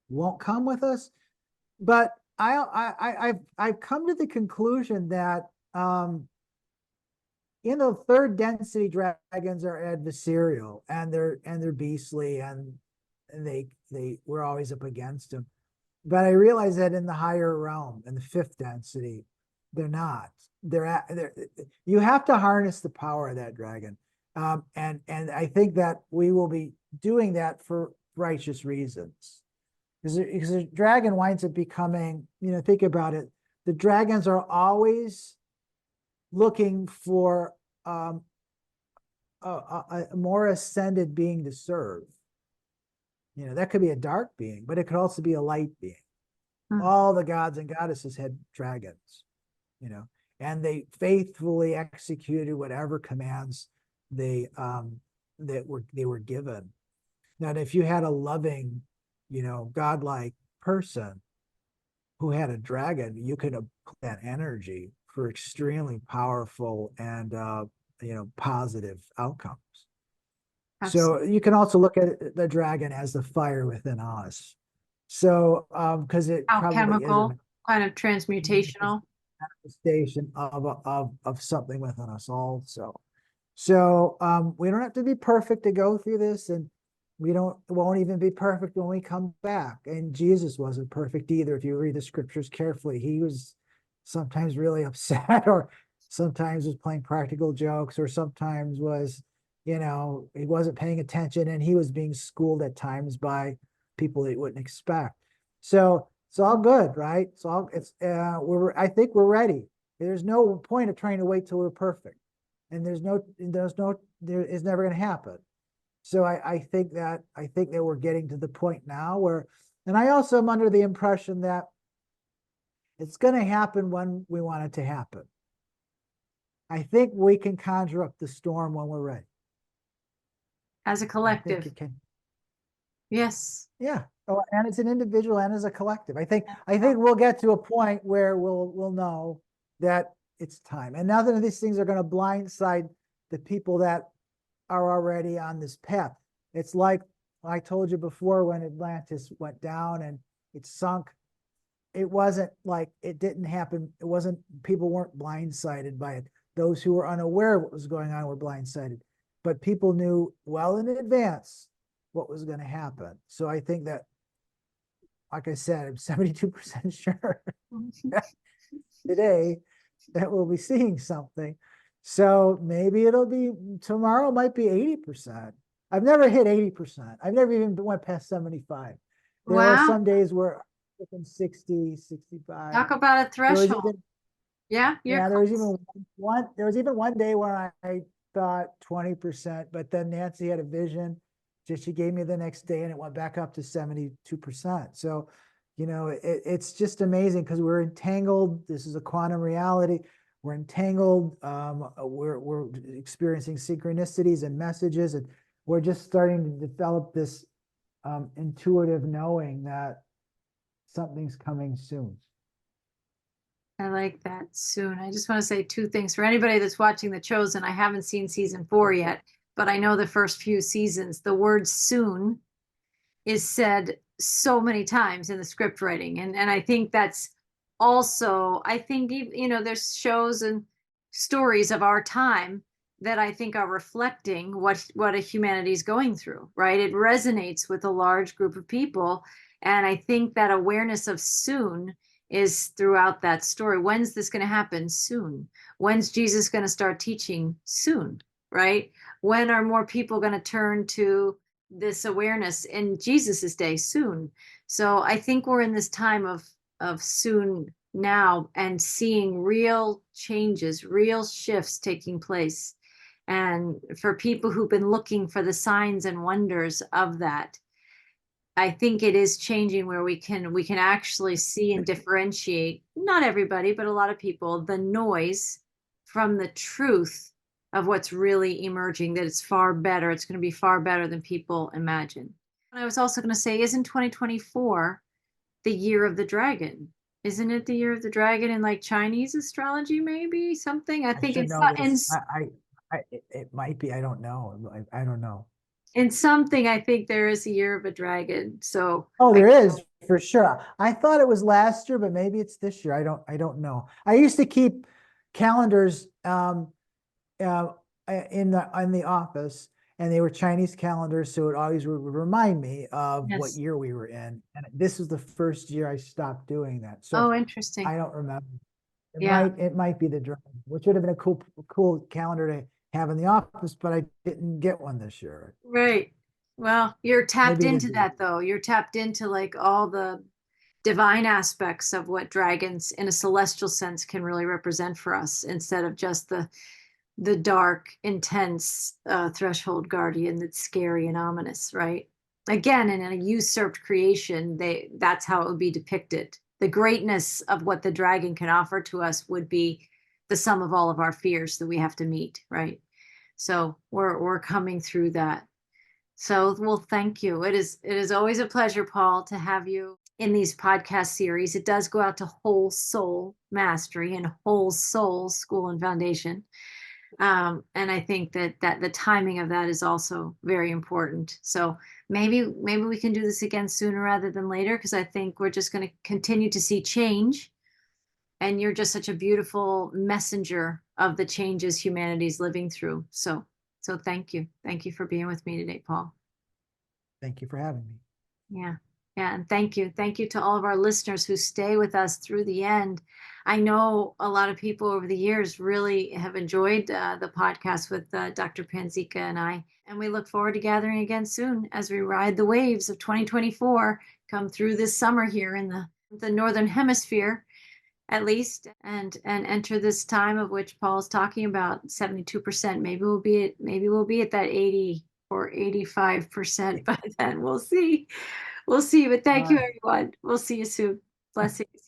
Speaker 2: won't come with us, but I've come to the conclusion that third density dragons are adversarial, and they're beastly, and we're always up against them. But I realize that in the higher realm, in the fifth density, they're not. You have to harness the power of that dragon, and I think that we will be doing that for righteous reasons, because the dragon winds up becoming, think about it, the dragons are always looking for a more ascended being to serve. That could be a dark being, but it could also be a light being. All the gods and goddesses had dragons, and they faithfully executed whatever commands they were given. Now, if you had a loving, godlike person who had a dragon, you could apply that energy for extremely powerful and positive outcomes. Absolutely. So you can also look at the dragon as the fire within us. So because it
Speaker 1: alchemical,
Speaker 2: probably is
Speaker 1: kind of transmutational
Speaker 2: manifestation of something within us also. So we don't have to be perfect to go through this, and won't even be perfect when we come back. And Jesus wasn't perfect either. If you read the scriptures carefully, he was sometimes really upset, or sometimes was playing practical jokes, or sometimes was, he wasn't paying attention, and he was being schooled at times by people that you wouldn't expect. So it's all good, right? I think we're ready. There's no point of trying to wait till we're perfect, and there is never going to happen. So I think that we're getting to the point now where, and I also am under the impression that it's going to happen when we want it to happen. I think we can conjure up the storm when we're ready.
Speaker 1: As a collective.
Speaker 2: I think it can.
Speaker 1: Yes.
Speaker 2: Yeah. Oh, and as an individual and as a collective. I think we'll get to a point where we'll know that it's time. And none of these things are going to blindside the people that are already on this path. It's like I told you before, when Atlantis went down and it sunk, it wasn't like it didn't happen. People weren't blindsided by it. Those who were unaware of what was going on were blindsided, but people knew well in advance what was going to happen. So I think that, like I said, I'm 72% sure today that we'll be seeing something. So maybe tomorrow might be 80%. I've never hit 80%. I've never even went past 75. There are some days where freaking 60, 65.
Speaker 1: Talk about a
Speaker 2: There was
Speaker 1: threshold.
Speaker 2: even,
Speaker 1: Yeah, you're
Speaker 2: yeah, there was even
Speaker 1: close.
Speaker 2: there was even one day where I thought 20%, but then Nancy had a vision. Just she gave me the next day and it went back up to 72%. So, it's just amazing because we're entangled. This is a quantum reality. We're entangled. We're experiencing synchronicities and messages, and we're just starting to develop this intuitive knowing that something's coming soon.
Speaker 1: I like that. Soon. I just want to say two things for anybody that's watching The Chosen. I haven't seen season 4 yet, but I know the first few seasons. The word soon is said so many times in the script writing. And I think that's also, I think, there's shows and stories of our time that I think are reflecting what a humanity is going through, right? It resonates with a large group of people. And I think that awareness of soon is throughout that story. When's this going to happen? Soon. When's Jesus going to start teaching? Soon, right? When are more people going to turn to this awareness in Jesus's day? Soon. So I think we're in this time of soon now, and seeing real changes, real shifts taking place. And for people who've been looking for the signs and wonders of that, I think it is changing where we can actually see and differentiate, not everybody, but a lot of people, the noise from the truth of what's really emerging, that it's far better. It's going to be far better than people imagine. And I was also going to say, isn't 2024 the year of the dragon? Isn't it the year of the dragon in like Chinese astrology, maybe something? I
Speaker 2: I
Speaker 1: think
Speaker 2: should
Speaker 1: it's
Speaker 2: know
Speaker 1: in
Speaker 2: this. It might be. I don't know. I don't know.
Speaker 1: in something. I think there is a year of a dragon. So
Speaker 2: Oh,
Speaker 1: I
Speaker 2: there is for sure. I thought it was last year, but maybe it's this year. I don't know. I used to keep calendars uh, in the office, and they were Chinese calendars, so it always would remind me of what
Speaker 1: yes.
Speaker 2: year we were in. And this is the first year I stopped doing that. So
Speaker 1: Oh, interesting.
Speaker 2: I don't remember.
Speaker 1: Yeah.
Speaker 2: It might be the dragon, which would have been a cool calendar to have in the office, but I didn't get one this year.
Speaker 1: Right. Well, you're tapped
Speaker 2: Maybe it
Speaker 1: into
Speaker 2: is.
Speaker 1: that though. You're tapped into like all the divine aspects of what dragons in a celestial sense can really represent for us, instead of just the dark, intense threshold guardian that's scary and ominous, right? Again, in a usurped creation, that's how it would be depicted. The greatness of what the dragon can offer to us would be the sum of all of our fears that we have to meet, right? So we're coming through that. So, well, thank you. It is always a pleasure, Paul, to have you in these podcast series. It does go out to Whole Soul Mastery and Whole Soul School and Foundation. And I think that the timing of that is also very important. So maybe we can do this again sooner rather than later, because I think we're just going to continue to see change. And you're just such a beautiful messenger of the changes humanity's living through. So thank you. Thank you for being with me today, Paul.
Speaker 2: Thank you for having me.
Speaker 1: Yeah. Yeah. And thank you. Thank you to all of our listeners who stay with us through the end. I know a lot of people over the years really have enjoyed the podcast with Dr. Panzica and I. And we look forward to gathering again soon as we ride the waves of 2024, come through this summer here in the Northern Hemisphere, at least, and enter this time of which Paul is talking about, 72%. Maybe we'll be at that 80 or 85% by then. We'll see. We'll see. But thank you, everyone. We'll see you soon. Blessings.